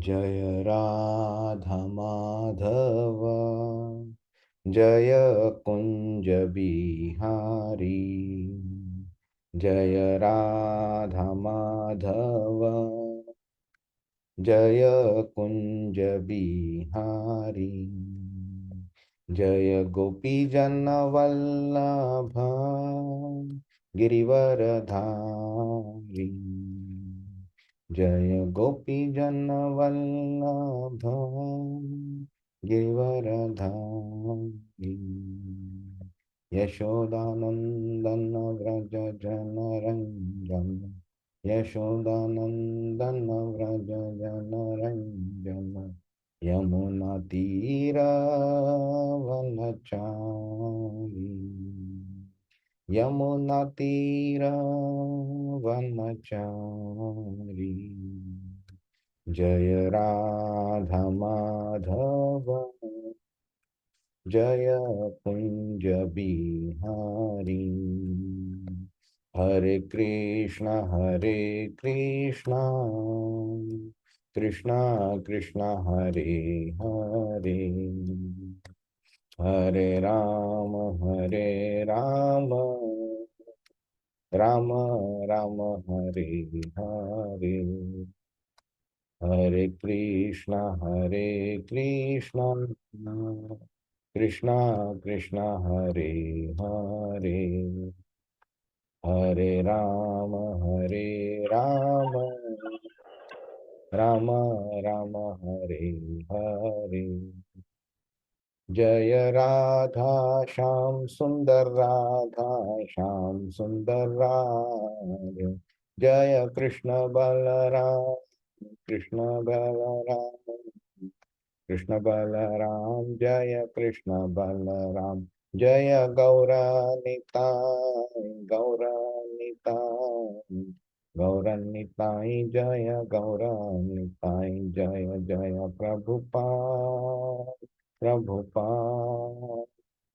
जय राधा माधव जय कुंज बिहारी। जय राधा माधव जय कुंज बिहारी। जय गोपी जन वल्लभ गिरिवरधारी। जय गोपी जन वल्लभ गिरिवरधारी। यशोदानंदन व्रज जन रंजन यशोदानंदन व्रज जन रंजन यमुना तीरवनचारी। यमुना तीरवनचारी। जय राधा माधव जय कुंज बिहारी। हरे कृष्ण कृष्ण कृष्ण हरे हरे, हरे राम राम राम हरे हरे। हरे कृष्ण कृष्ण कृष्ण हरे हरे, हरे राम राम राम हरे हरे। जय राधा श्याम सुंदर राधा श्याम सुंदर राधे। जय कृष्ण बलराम जय कृष्ण बलराम। जय गौरनिताय जय गौरनिताय। जय जय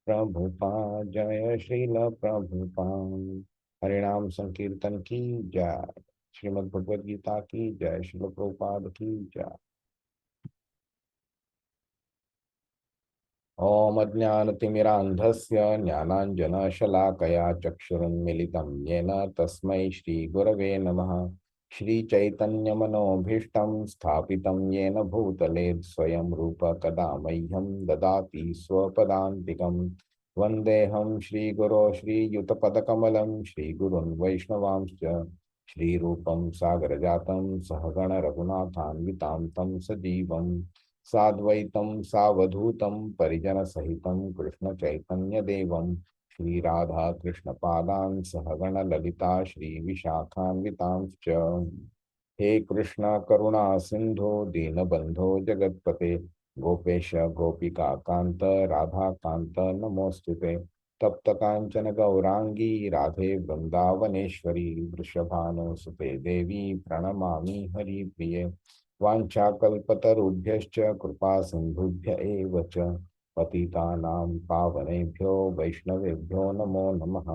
प्रभुपाद जय श्रील प्रभुपाद। हरिनाम संकीर्तन की जय। श्रीमद् भगवद गीता की जय। श्रील प्रभुपाद की जय। ॐ अज्ञानतिमिरान्धस्य ज्ञानाञ्जनशलाकया चक्षुरुन्मिलितं येन तस्मै श्रीगुरवे नमः। श्रीचैतन्यमनोभीष्टं स्थापितं येन भूतले स्वयं रूप कदा मह्यं ददाति स्वपदान्तिकं। वन्देऽहं श्रीगुरो श्रीयुतपदकमलं श्रीगुरुन् वैष्णवांश्च श्रीरूपं सागरजातं सहगण रघुनाथान्वितां तं सजीवम् साद्वैतं सावधूतं परिजन सहितं कृष्ण चैतन्य देवं श्री राधा कृष्ण पादान सहगण ललिता श्री विशाखान्वितांश्च। हे कृष्ण करुणा सिंधो दीनबंधो जगत्पते गोपेश गोपिका कांत राधा कांत नमोस्तुते। तप्त कांचन गौरांगी राधे वृंदावनेश्वरी वृषभानुसुते देवी प्रणमामि हरिप्रिये। वाञ्छाकल्पतरुभ्यश्च कृपा सिन्धुभ्य एव च पतितानां पावनेभ्यो वैष्णवेभ्यो नमो नमः।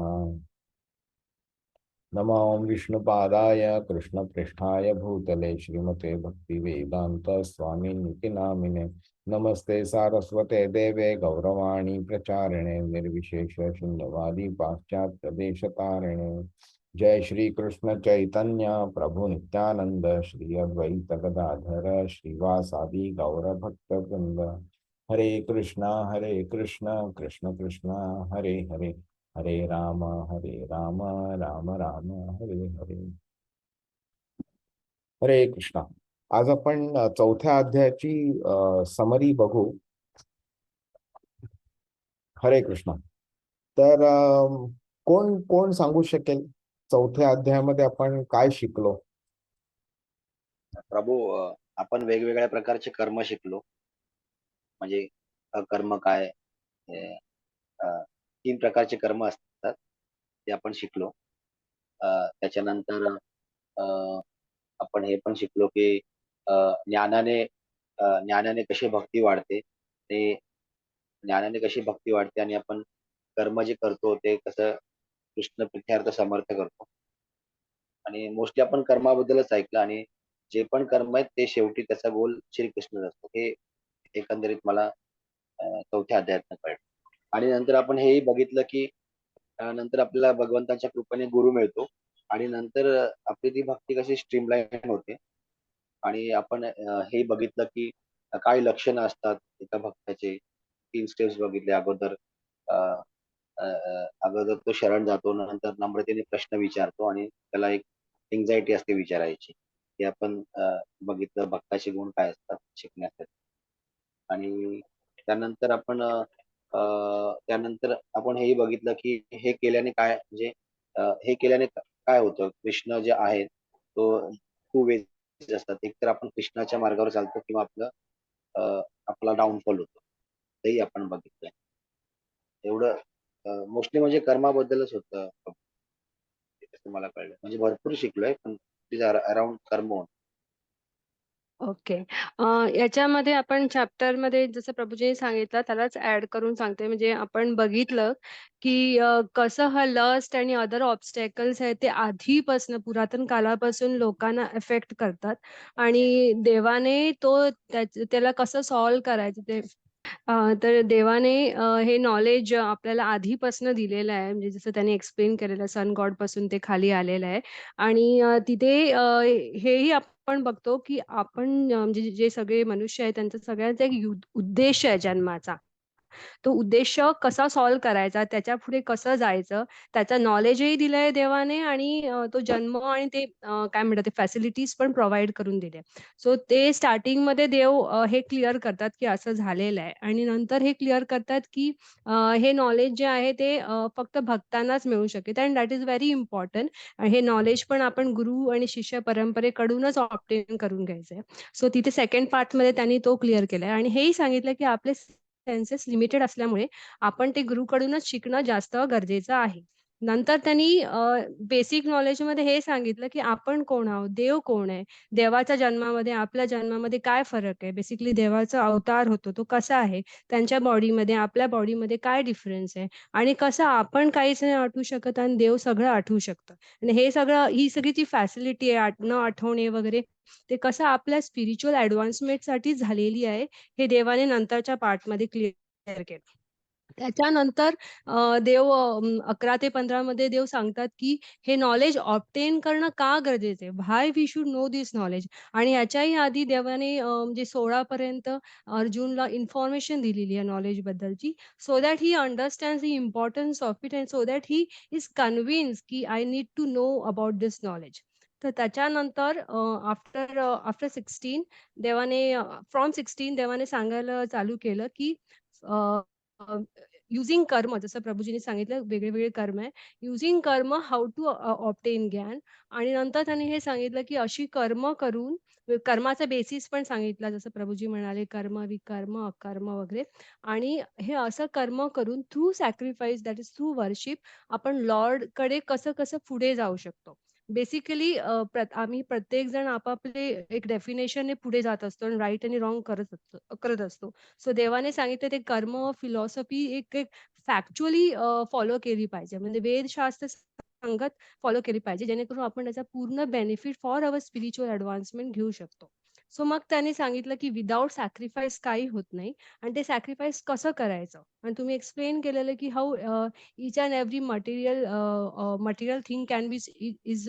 नमो विष्णुपादाय कृष्णपृष्ठाय भूतले श्रीमते भक्तिवेदांत स्वामिनिति नामिने। नमस्ते सारस्वते देवे गौरवाणी प्रचारिणे निर्विशेष शून्यवादी पाश्चात्य देशतारिणे। जय श्री कृष्ण चैतन्य प्रभु नित्यानंद श्री अद्वैत गदाधर श्रीवासादि गौर भक्त वृंद। हरे कृष्णा कृष्ण कृष्ण हरे हरे, हरे राम राम राम हरे हरे। हरे कृष्णा। आज आपण चौथ्या अध्यायाची समरी बघू। हरे कृष्णा। तर कोण कोण सांगू शकेल चौथ्या अध्यायामध्ये आपण काय शिकलो? प्रभू, आपण वेगवेगळ्या प्रकारचे कर्म शिकलो. म्हणजे कर्म काय, हे, अ, 3 प्रकारचे कर्म असतात ते आपण शिकलो. त्याच्यानंतर अ, आपण हे पण शिकलो की अ, ज्ञानाने ज्ञानाने कशी भक्ती वाढते, ते ज्ञानाने कशी भक्ती वाढते आणि आपण कर्म जे करतो ते कसं कृष्ण प्रीत्यर्थ समर्थ करतो. आणि मोस्टली आपण कर्माबद्दलच ऐकलं आणि जे पण कर्म आहेत ते शेवटी त्याचा गोल श्रीकृष्णच असतो. हे एकंदरीत मला चौथ्या अध्यायातनं कळलं. आणि नंतर आपण हेही बघितलं, की नंतर आपल्याला भगवंताच्या कृपेने गुरु मिळतो आणि नंतर आपली ती भक्ती कशी स्ट्रीमलाईन होते आणि आपण हे बघितलं, की काय लक्षणं असतात एका भक्ताचे. 3 स्टेप्स बघितले अगोदर. अ, अ, अगोदर तो शरण जातो, नंतर नम्रतेने प्रश्न विचारतो आणि त्याला एक अँक्झायटी असते विचारायची. ते आपण बघितलं भक्ताचे गुण काय असतात शिकण्यासाठी. आणि त्यानंतर आपण त्यानंतर आपण हेही बघितलं, की हे केल्याने काय म्हणजे हे केल्याने काय होतं? कृष्ण जे आहेत, तो 2 वेज असतात. एकतर आपण कृष्णाच्या मार्गावर चालतो किंवा आपला डाउनफॉल होतो. तेही आपण बघितलंय. एवढं मोस्टली म्हणजे कर्माबद्दलच होतं. असं मला कळलं. म्हणजे भरपूर शिकलोय, पण इट इस अराउंड कर्म ओन्ली. ओके. अ, याच्यामध्ये आपण चॅप्टरमध्ये जसं प्रभूजींनी सांगितलं त्यालाच ॲड करून सांगते. म्हणजे आपण बघितलं, की कसं हा लस्ट आणि अदर ऑब्स्टॅकल्स आहेत ते आधीपासून पुरातन काळापासून लोकांना अफेक्ट करतात आणि देवाने त्याला कसं सॉल्व्ह करायचं ते तर देवाने हे नॉलेज आपल्याला आधीपासून दिलेलं आहे. म्हणजे जसं त्यांनी एक्सप्लेन केलेलं आहे, सन गॉडपासून ते खाली आलेलं आहे आणि तिथे हेही आपण बघतो, की आपण म्हणजे जे सगळे मनुष्य आहेत, त्यांचा सगळ्यांचा एक उद्देश आहे जन्माचा. तो उद्देश कसा सॉल्व्ह करायचा, त्याच्यापुढे कसं जायचं, त्याचं नॉलेजही दिलंय देवाने आणि तो जन्म आणि ते काय म्हणतात ते फॅसिलिटीज पण प्रोव्हाईड करून दिल्या. सो ते स्टार्टिंगमध्ये देव हे क्लिअर करतात, की असं झालेलं आहे आणि नंतर हे क्लिअर करतात, की हे नॉलेज जे आहे ते फक्त भक्तांनाच मिळू शकेल and that is very important. हे नॉलेज पण आपण गुरु आणि शिष्य परंपरेकडूनच ऑब्टेन करून घ्यायचंय. सो तिथे सेकंड पार्टमध्ये त्यांनी तो क्लिअर केलाय आणि हेही सांगितलं, की आपले सेन्सेस लिमिटेड असल्यामुळे आपण ते गुरुकडूनच शिकणं जास्त गरजेचं आहे. नंतर त्यांनी बेसिक नॉलेजमध्ये हे सांगितलं, की आपण कोण आहोत? देव कोण आहे? देवाच्या जन्मामध्ये, आपल्या जन्मामध्ये काय फरक आहे? बेसिकली देवाचा अवतार होतो, तो कसा आहे? त्यांच्या बॉडीमध्ये, आपल्या बॉडीमध्ये काय डिफरन्स आहे? आणि कसं आपण काहीच नाही आठवू शकत आणि देव सगळं आठवू शकतं. आणि हे सगळं ही सगळी जी फॅसिलिटी आहे न आठवणे वगैरे, ते कसं आपल्या स्पिरिच्युअल ॲडव्हान्समेंटसाठी झालेली आहे. हे देवाने नंतरच्या पार्टमध्ये क्लिअर केलं. त्याच्यानंतर देव 11 ते 15 मध्ये देव सांगतात, की हे नॉलेज ऑब्टेन करणं का गरजेचं आहे? Why we should know this knowledge आणि याच्याही आधी देवाने म्हणजे 16 पर्यंत अर्जुनला इन्फॉर्मेशन दिलेली आहे नॉलेजबद्दलची. So that he understands the importance of it and so that he is convinced, की I need to know about this knowledge. तर त्याच्यानंतर आफ्टर 16 देवाने फ्रॉम 16 देवाने सांगायला चालू केलं, की अ, अ, युजिंग कर्म जसं प्रभूजींनी सांगितलं वेगळे-वेगळे कर्म आहे. युजिंग कर्म हाऊ टू ऑब्टेन ज्ञान आणि नंतर त्यांनी हे सांगितलं, की अशी कर्म करून कर्माचा बेसिस पण सांगितला जसं प्रभूजी म्हणाले कर्म, विकर्म, अकर्म वगैरे आणि हे असं कर्म करून through sacrifice that is through worship आपण लॉर्डकडे कसं-कसं पुढे जाऊ शकतो. बेसिकली आम्ही प्रत्येक जण आपापले एक डेफिनेशनने पुढे जात असतो आणि राइट आणि रॉंग करत असतो. सो देवाने सांगितलं ते कर्म फिलॉसॉफी एक एक फॅक्च्युअली फॉलो केली पाहिजे. म्हणजे वेदशास्त्र सांगत फॉलो केली पाहिजे, जेणेकरून आपण त्याचा पूर्ण benefit for our spiritual advancement घेऊ शकतो. सो मग त्यांनी सांगितलं, की विथआऊट सॅक्रिफाईस काही होत नाही आणि ते सॅक्रिफाईस कसं करायचं? आणि तुम्ही एक्सप्लेन केलेलं, की how each and every material thing can be is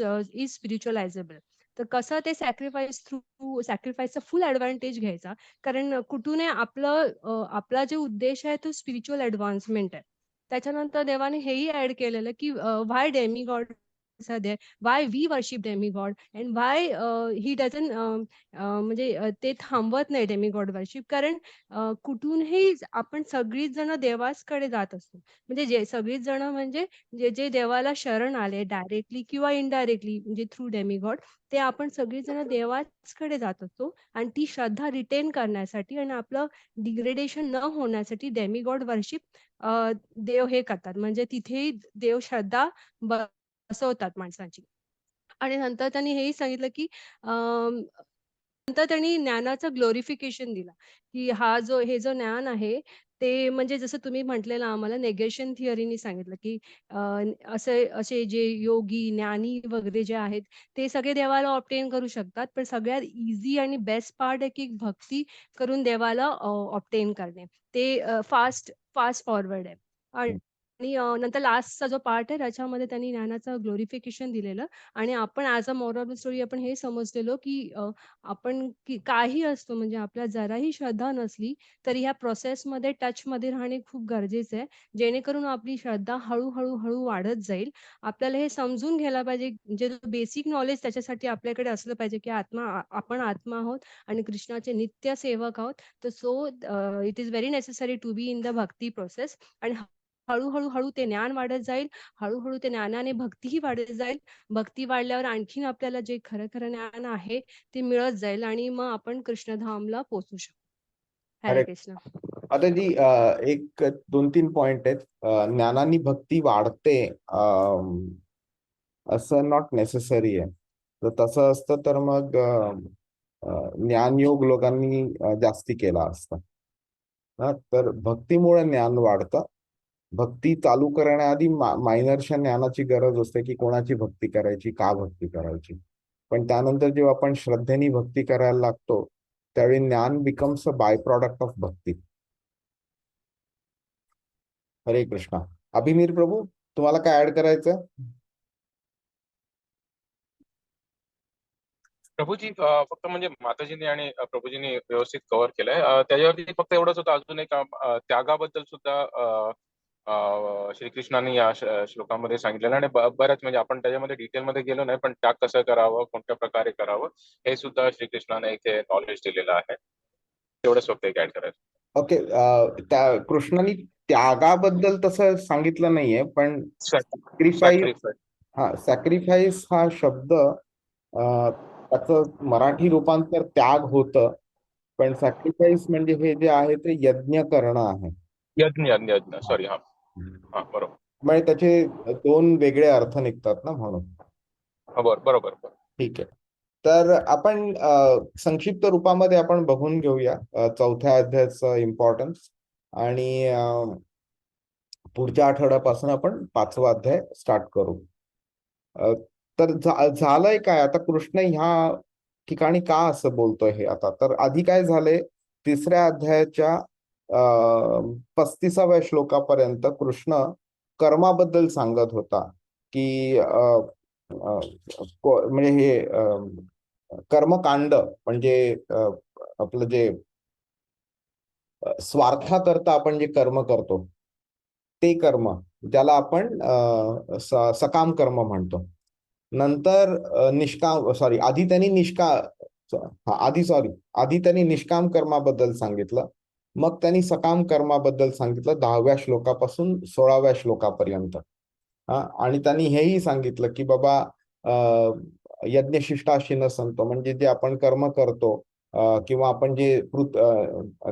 spiritualizable. तर कसं ते सॅक्रिफाईसचा फुल एडव्हांटेज घ्यायचा. कारण कुठूनही आपला जो उद्देश आहे तो स्पिरिच्युअल एडव्हान्समेंट आहे. त्याच्यानंतर देवाने हेही ॲड केलेलं, की why demigods are there, why we worship demigod and why he doesn't म्हणजे ते थांबवत नाही डेमिगॉड वर्शिप कारण कुठूनही आपण सगळीच जण देवाचकडे जात असतो. म्हणजे जे सगळीच जण म्हणजे जे देवाला शरण आले डायरेक्टली किंवा इनडायरेक्टली म्हणजे थ्रू डेमिगॉड ते आपण सगळीजण देवाचकडे जात असतो आणि ती श्रद्धा रिटेन करण्यासाठी आणि आपलं डिग्रेडेशन न होण्यासाठी डेमिगॉड वर्शिप देव हे करतात. म्हणजे तिथेही देव श्रद्धा बसवतात माणसांची. आणि नंतर त्यांनी हेही सांगितलं, की नंतर त्यांनी ज्ञानाचं ग्लोरिफिकेशन दिला, की हे जो ज्ञान आहे ते म्हणजे जसं तुम्ही म्हटलेलं आम्हाला नेगेशन थिअरीनी सांगितलं, की अ, असे जे योगी, ज्ञानी वगैरे जे आहेत, ते सगळे देवाला ऑब्टेन करू शकतात. पण सगळ्यात ईझी आणि बेस्ट पार्ट आहे, की भक्ती करून देवाला ऑब्टेन करणे. ते फास्ट फास्ट फॉरवर्ड आहे. आणि नंतर लास्टचा जो पार्ट आहे त्याच्यामध्ये त्यांनी ज्ञानाचं ग्लोरिफिकेशन दिलेलं आणि आपण as a moral of the story आपण हे समजलेलो, की आपण काही असतो म्हणजे आपल्याला जराही श्रद्धा नसली, तरी ह्या प्रोसेसमध्ये टचमध्ये राहणे खूप गरजेचं आहे. जेणेकरून आपली श्रद्धा हळू वाढत जाईल. आपल्याला हे समजून घ्यायला पाहिजे, जे बेसिक नॉलेज त्याच्यासाठी आपल्याकडे असलं पाहिजे, की आपण आत्मा आहोत आणि कृष्णाचे नित्य सेवक आहोत. तर it is very necessary to be in the bhakti process आणि हळू ते ज्ञान वाढत जाईल. हळू ते ज्ञानाने भक्तीही वाढत जाईल. भक्ती वाढल्यावर आणखीन आपल्याला जे खरं ज्ञान आहे, ते मिळत जाईल आणि मग आपण कृष्णधामला पोहोचू शकू. हरे करेक्ट. कृष्ण. आता जी एक 2-3 पॉइंट आहेत. ज्ञानाने भक्ती वाढते असं नॉट नेसेसरी आहे. तर तसं असतं तर मग ज्ञानयोग लोकांनी जास्ती केला असता. तर भक्तीमुळे ज्ञान वाढतं. भक्ती चालू करण्याआधी मायनरच्या ज्ञानाची गरज असते, की कोणाची भक्ती करायची, का भक्ती करायची. पण त्यानंतर जेव्हा आपण श्रद्धेने भक्ती करायला लागतो, त्यावेळी ज्ञान becomes a by product of bhakti. Hare Krishna. अभिमीर प्रभू, तुम्हाला काय ऍड करायचं? प्रभूजी फक्त म्हणजे माताजींनी आणि प्रभूजींनी व्यवस्थित कव्हर केलंय. त्याच्यावरती फक्त एवढंच होतं, अजून एक त्यागाबद्दल सुद्धा श्रीकृष्णाने या श्लोकामध्ये सांगितलेलं आणि बऱ्याच म्हणजे आपण त्याच्यामध्ये डिटेलमध्ये गेलो नाही, पण त्याग कसं करावं, कोणत्या प्रकारे करावं, हे सुद्धा श्रीकृष्णाने इथे नॉलेज दिलेलं आहे. तेवढंच फक्त एक ऍड करायचं. ओके. त्या कृष्णाने त्यागाबद्दल तसं सांगितलं नाहीये, पण सॅक्रिफाईस, सॅक्रिफाईस हा शब्द त्याचं मराठी रूपांतर त्याग होतं, पण सॅक्रिफाईस म्हणजे हे जे आहे ते यज्ञ करणं आहे. यज्ञ सॉरी. हा हा बरोबर. म्हणजे त्याचे 2 वेगळे अर्थ निघतात ना, म्हणून. बरोबर. ठीक आहे. तर आपण संक्षिप्त रूपामध्ये आपण बघून घेऊया चौथ्या अध्यायाचं इम्पॉर्टन्स आणि पुढच्या आठवड्यापासून आपण 5वा अध्याय स्टार्ट करू. तर झालंय काय आता, कृष्ण ह्या ठिकाणी का असं बोलतोय हे आता. तर आधी काय झालंय, 3ऱ्या अध्यायाच्या 35व्या श्लोकापर्यंत कृष्ण कर्माबद्दल सांगत होता, की म्हणजे हे कर्मकांड म्हणजे आपलं जे स्वार्थाकरता आपण जे कर्म करतो, ते कर्म ज्याला आपण सकाम कर्म म्हणतो. नंतर आधी त्यांनी निष्काम कर्माबद्दल सांगितलं. मग त्यांनी सकाम कर्माबद्दल सांगितलं 10व्या श्लोकापासून 16व्या श्लोकापर्यंत. आणि त्यांनी हेही सांगितलं, की बाबा यज्ञशिष्टाशी न संतो, म्हणजे जे आपण कर्म करतो किंवा आपण जे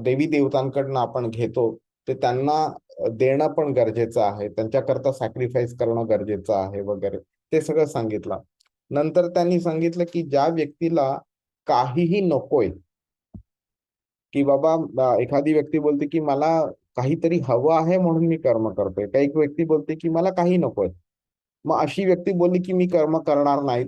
देवी देवतांकडनं आपण घेतो, ते त्यांना देणं पण गरजेचं आहे, त्यांच्याकरता सॅक्रिफाईस करणं गरजेचं आहे वगैरे, ते सगळं सांगितलं. नंतर त्यांनी सांगितलं, की ज्या व्यक्तीला काहीही नकोय, की बाबा एखादी व्यक्ती बोलते, की मला काहीतरी हवं आहे म्हणून मी कर्म करतोय. काही व्यक्ती बोलते, की मला काही नकोय. मग अशी व्यक्ती बोलली, की मी कर्म करणार नाही,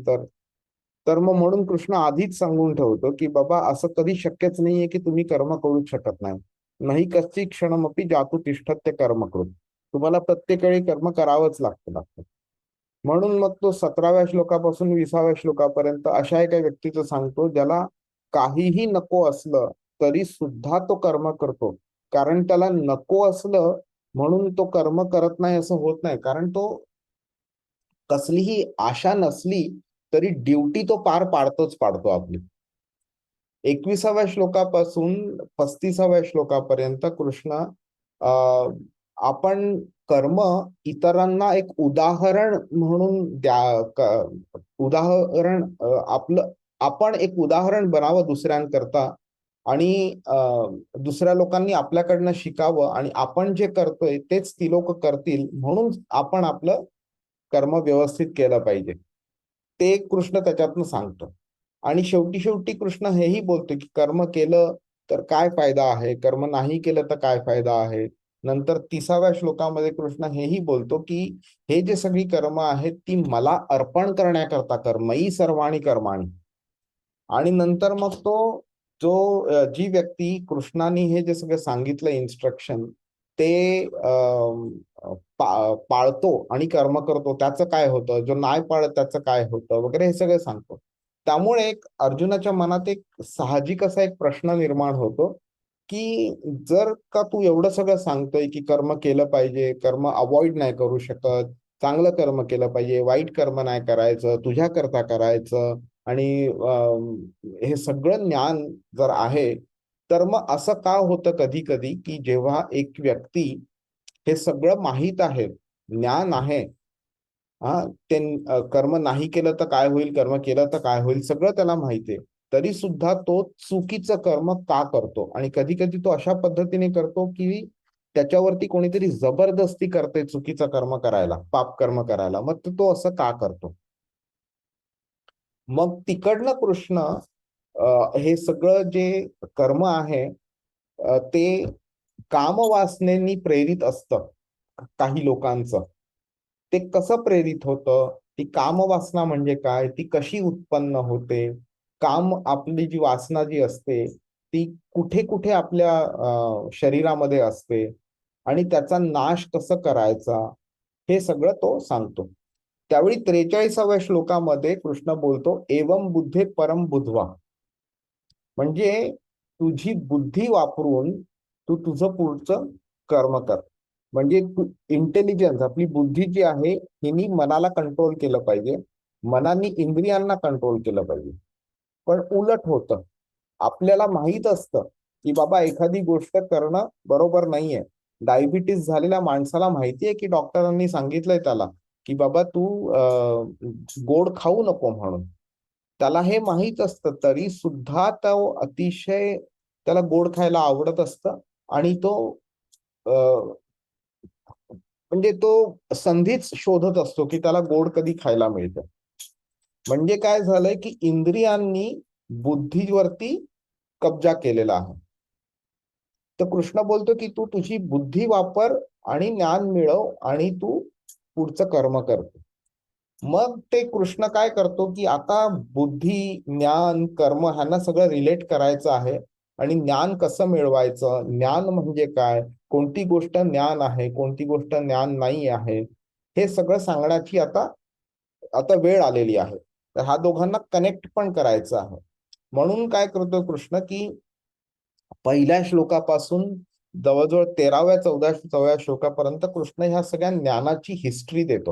तर मग म्हणून कृष्ण आधीच सांगून ठेवतो, की बाबा असं कधी शक्यच नाहीये, की तुम्ही कर्म करूच शकत नाही. नाही कच्ची क्षणमपि जातु तिष्ठत्य कर्म कृत. तुम्हाला प्रत्येक वेळी कर्म करावंच लागतं. म्हणून मग तो 17व्या श्लोकापासून 20व्या श्लोकापर्यंत अशा एका व्यक्तीचं सांगतो, ज्याला काहीही नको असलं तरी सुद्धा तो कर्म करतो. कारण त्याला नको असलं म्हणून तो कर्म करत नाही असं होत नाही. कारण तो कसलीही आशा नसली तरी ड्युटी तो पार पाडतो आपली. 21व्या श्लोकापासून 35व्या श्लोकापर्यंत कृष्ण आपण कर्म इतरांना एक उदाहरण म्हणून उदाहरण आपण एक उदाहरण बनावं दुसऱ्यांकरता आणि दुसऱ्या लोकांनी आपल्याकडनं शिकावं आणि आपण जे करतोय तेच ती लोक करतील, म्हणून आपण आपलं कर्म व्यवस्थित केलं पाहिजे. ते कृष्ण त्याच्यातनं सांगतो. आणि शेवटी कृष्ण हेही बोलतो, की कर्म केलं तर काय फायदा आहे, कर्म नाही केलं तर काय फायदा आहे. नंतर 30व्या श्लोकामध्ये कृष्ण हेही बोलतो की हे जे सगळी कर्म आहेत ती मला अर्पण करण्याकरता कर, मयी सर्वाणी कर्माणी. आणि नंतर मग जो जी व्यक्ती कृष्णाने हे जे सगळं सांगितलं इन्स्ट्रक्शन ते पाळतो आणि कर्म करतो त्याचं काय होतं, जो नाही पाळत त्याचं काय होतं वगैरे हे सगळं सांगतो. त्यामुळे एक अर्जुनाच्या मनात एक साहजिक असा एक प्रश्न निर्माण होतो की जर का तू एवढं सगळं सांगतोय की कर्म केलं पाहिजे, कर्म अवॉइड नाही करू शकत, चांगलं कर्म केलं पाहिजे, वाईट कर्म नाही करायचं, तुझ्याकरता करायचं, आणि हे सगळं ज्ञान जर आहे, तर मग असं का होतं कधी कधी की जेव्हा एक व्यक्ती हे सगळं माहीत आहे, ज्ञान आहे, हा ते कर्म नाही केलं तर काय होईल, कर्म केलं तर काय होईल, सगळं त्याला माहिती आहे, तरी सुद्धा तो चुकीचं कर्म का करतो. आणि कधी कधी तो अशा पद्धतीने करतो की त्याच्यावरती कोणीतरी जबरदस्ती करते चुकीचं कर्म करायला, पाप कर्म करायला, मग तो असं का करतो. मग तिकडनं कृष्ण हे सगळं जे कर्म आहे ते कामवासनेनी प्रेरित असतं काही लोकांचं. ते कसं प्रेरित होतं, ती कामवासना म्हणजे काय, ती कशी उत्पन्न होते, काम आपली जी वासना जी असते ती कुठे कुठे आपल्या शरीरामध्ये असते आणि त्याचा नाश कसं करायचा, हे सगळं तो सांगतो. त्यावेळी 43व्या श्लोकामध्ये कृष्ण बोलतो एवम बुद्धे परम बुधवा, म्हणजे तुझी बुद्धी वापरून तू तुझं पुढचं कर्म कर. म्हणजे तू इंटेलिजन्स, आपली बुद्धी जी आहे हिनी मनाला कंट्रोल केलं पाहिजे, मनाने इंद्रियांना कंट्रोल केलं पाहिजे. पण उलट होतं, आपल्याला माहित असतं की बाबा एखादी गोष्ट करणं बरोबर नाहीये. डायबिटीस झालेल्या माणसाला माहितीये की डॉक्टरांनी सांगितलंय त्याला की बाबा तू गोड खाऊ नको म्हणून, त्याला हे माहित असतं, तरी सुद्धा तो अतिशय त्याला गोड खायला आवडत असतं आणि तो म्हणजे तो संधीच शोधत असतो की त्याला गोड कधी खायला मिळतं. म्हणजे काय झालंय की इंद्रियांनी बुद्धीवरती कब्जा केलेला आहे. तर कृष्ण बोलतो की तू तुझी बुद्धी वापर आणि ज्ञान मिळव आणि तू पुढचं कर्म करतो. मग ते कृष्ण काय करतो की आता बुद्धी, ज्ञान, कर्म ह्यांना सगळं रिलेट करायचं आहे. आणि ज्ञान कसं मिळवायचं, ज्ञान म्हणजे काय, कोणती गोष्ट ज्ञान आहे, कोणती गोष्ट ज्ञान नाही आहे, हे सगळं सांगण्याची आता आता वेळ आलेली आहे. तर हा दोघांना कनेक्ट पण करायचं आहे. म्हणून काय करतो कृष्ण की पहिल्या श्लोकापासून जवळजवळ 13व्या 14व्या श्लोकापर्यंत कृष्ण ह्या सगळ्या ज्ञानाची हिस्ट्री देतो.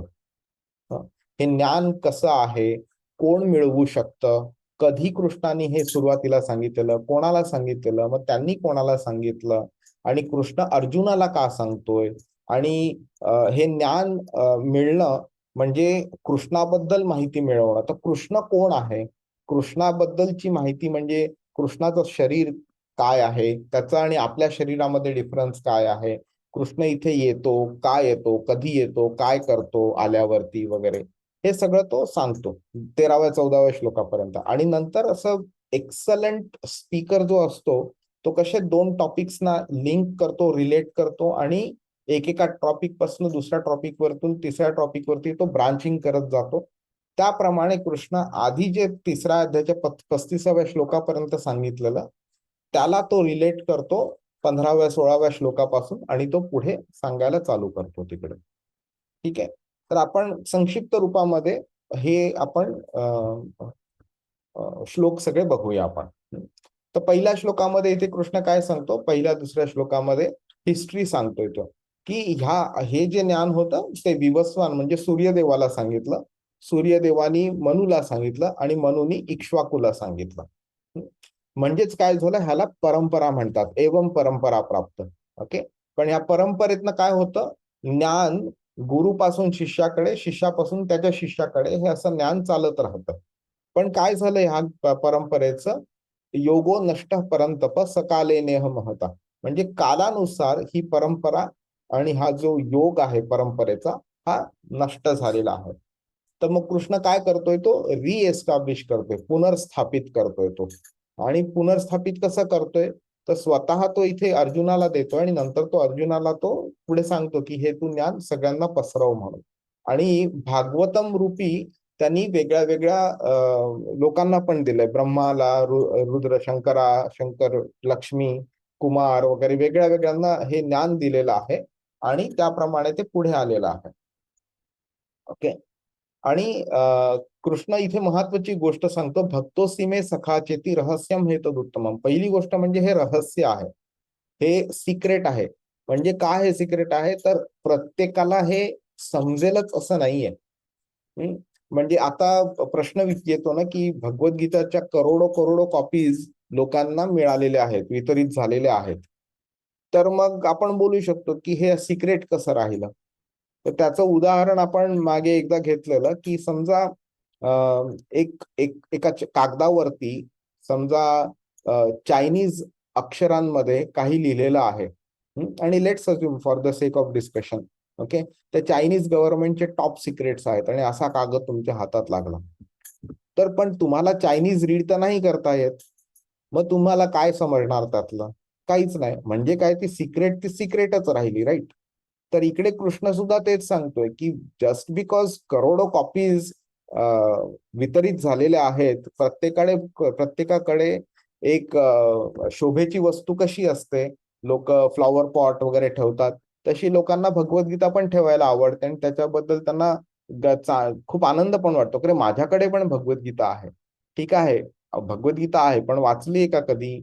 हे ज्ञान कसं आहे, कोण मिळवू शकतं, कधी कृष्णाने हे सुरुवातीला सांगितलेलं, कोणाला सांगितलेलं, मग त्यांनी कोणाला सांगितलं, आणि कृष्ण अर्जुनाला का सांगतोय, आणि हे ज्ञान मिळणं म्हणजे कृष्णाबद्दल माहिती मिळवणं. तर कृष्ण कोण आहे, कृष्णाबद्दलची माहिती म्हणजे कृष्णाचं शरीर काय आहे, त्याचा आणि आपल्या शरीरामध्ये डिफरन्स काय आहे, कृष्ण इथे येतो, काय येतो, कधी येतो, काय करतो आल्यावरती वगैरे, हे सगळं तो सांगतो 13व्या 14व्या श्लोकापर्यंत. आणि नंतर असं एक्सलंट स्पीकर जो असतो तो कसे दोन टॉपिक्सना लिंक करतो, रिलेट करतो, आणि एकेका टॉपिक पासून दुसऱ्या टॉपिक वरतून तिसऱ्या टॉपिक वरती तो ब्रांचिंग करत जातो. त्याप्रमाणे कृष्ण आधी जे 3ऱ्या अध्यायाच्या 35व्या श्लोकापर्यंत सांगितलेलं त्याला तो रिलेट करतो 15व्या 16व्या श्लोकापासून, आणि तो पुढे सांगायला चालू करतो तिकडे. ठीक आहे. तर आपण संक्षिप्त रूपामध्ये हे आपण श्लोक सगळे बघूया आपण. तर पहिल्या श्लोकामध्ये इथे कृष्ण काय सांगतो, पहिल्या 2ऱ्या श्लोकामध्ये हिस्ट्री सांगतोय तो की हे जे ज्ञान होतं ते विवस्वान म्हणजे सूर्यदेवाला सांगितलं, सूर्यदेवानी मनुला सांगितलं, आणि मनुनी इक्ष्वाकुला सांगितलं. म्हणजेच काय झालं, ह्याला परंपरा म्हणतात, एवम परंपरा प्राप्त. ओके. पण या परंपरेतनं काय होतं, ज्ञान गुरुपासून शिष्याकडे, शिष्यापासून त्याच्या शिष्याकडे, हे असं ज्ञान चालत राहतं. पण काय झालं ह्या परंपरेचं, योगो नष्ट परंतप सकाले नेह महता, म्हणजे कालानुसार ही परंपरा आणि हा जो योग आहे परंपरेचा हा नष्ट झालेला आहे. तर मग कृष्ण काय करतोय, तो रिएस्टॅब्लिश करतोय, पुनर्स्थापित करतोय तो. आणि पुनर्स्थापित कसं करतोय, तर स्वतः तो इथे अर्जुनाला देतो आणि नंतर तो अर्जुनाला तो पुढे सांगतो की हे तू ज्ञान सगळ्यांना पसरव म्हणून. आणि भागवतम रूपी त्यांनी वेगळ्या वेगळ्या लोकांना पण दिलंय. ब्रह्माला, रुद्र, शंकर, लक्ष्मी, कुमार वगैरे वेगळ्या वेगळ्यांना हे ज्ञान दिलेलं आहे आणि त्याप्रमाणे ते पुढे आलेलं आहे. ओके. आणि कृष्ण इथे महत्वाची गोष्ट सांगतो, भक्तोसी मे सखाचेती रहस्यम हे तदुत्तमम. पहिली गोष्ट म्हणजे हे रहस्य आहे, हे सिक्रेट आहे. म्हणजे काय हे सिक्रेट आहे, तर प्रत्येकाला हे समजेलच असं नाहीये. म्हणजे आता प्रश्न येतो ना की भगवद्गीताच्या करोडो करोडो कॉपीज लोकांना मिळालेल्या आहेत, वितरित झालेल्या आहेत. तर मग आपण बोलू शकतो की हे सिक्रेट कसं राहिलं. तर त्याचं उदाहरण आपण मागे एकदा घेतलेलं की समजा एका कागदावरती समजा चायनीज अक्षरांमध्ये काही लिहिलेलं आहे आणि let's assume for the sake of discussion, okay, तर चायनीज गव्हर्नमेंटचे टॉप सिक्रेट्स आहेत आणि असा कागद तुमच्या हातात लागला. तर पण तुम्हाला चायनीज रीड तर नाही करता येत, मग तुम्हाला काय समजणार त्यातलं? काहीच नाही. म्हणजे काय, ती सिक्रेटच राहिली, राईट. तर इकडे कृष्ण सुद्धा तेच सांगतोय की जस्ट बिकॉज करोडो कॉपीज वितरित झालेल्या आहेत, प्रत्येकाकडे एक शोभेची वस्तू कशी असते, लोक फ्लॉवर पॉट वगैरे ठेवतात, तशी लोकांना भगवद्गीता पण ठेवायला आवडते आणि त्याच्याबद्दल त्यांना खूप आनंद पण वाटतो की माझ्याकडे पण भगवद्गीता आहे. ठीक आहे, भगवद्गीता आहे पण वाचली आहे का कधी?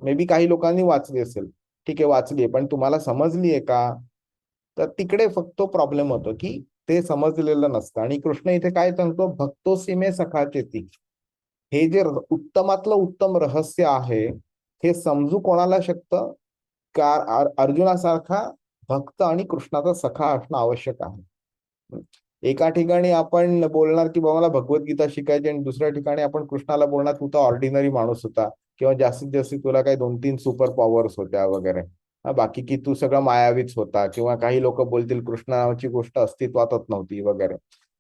मे बी काही लोकांनी वाचली असेल, ठीक आहे वाचली आहे, पण तुम्हाला समजली आहे का? तर तिकडे फक्त प्रॉब्लेम होतो की ते समजलेलं नसतं. आणि कृष्ण इथे काय सांगतो, भक्तो सीमे सखाचेती. हे जे उत्तमातलं उत्तम रहस्य आहे, हे समजू कोणाला शकतं? का अर्जुनासारखा भक्त आणि कृष्णाचा सखा असणं आवश्यक आहे. एका ठिकाणी आपण बोलणार की बाबा मला भगवद्गीता शिकायची आणि दुसऱ्या ठिकाणी आपण कृष्णाला बोलणार तू तर ऑर्डिनरी माणूस होता किंवा जास्तीत जास्त तुला काही 2-3 सुपर पॉवर्स होत्या वगैरे, बाकी की तू सगळं मायावीच होता, किंवा काही लोक बोलतील कृष्ण नावाची गोष्ट अस्तित्वातच नव्हती वगैरे.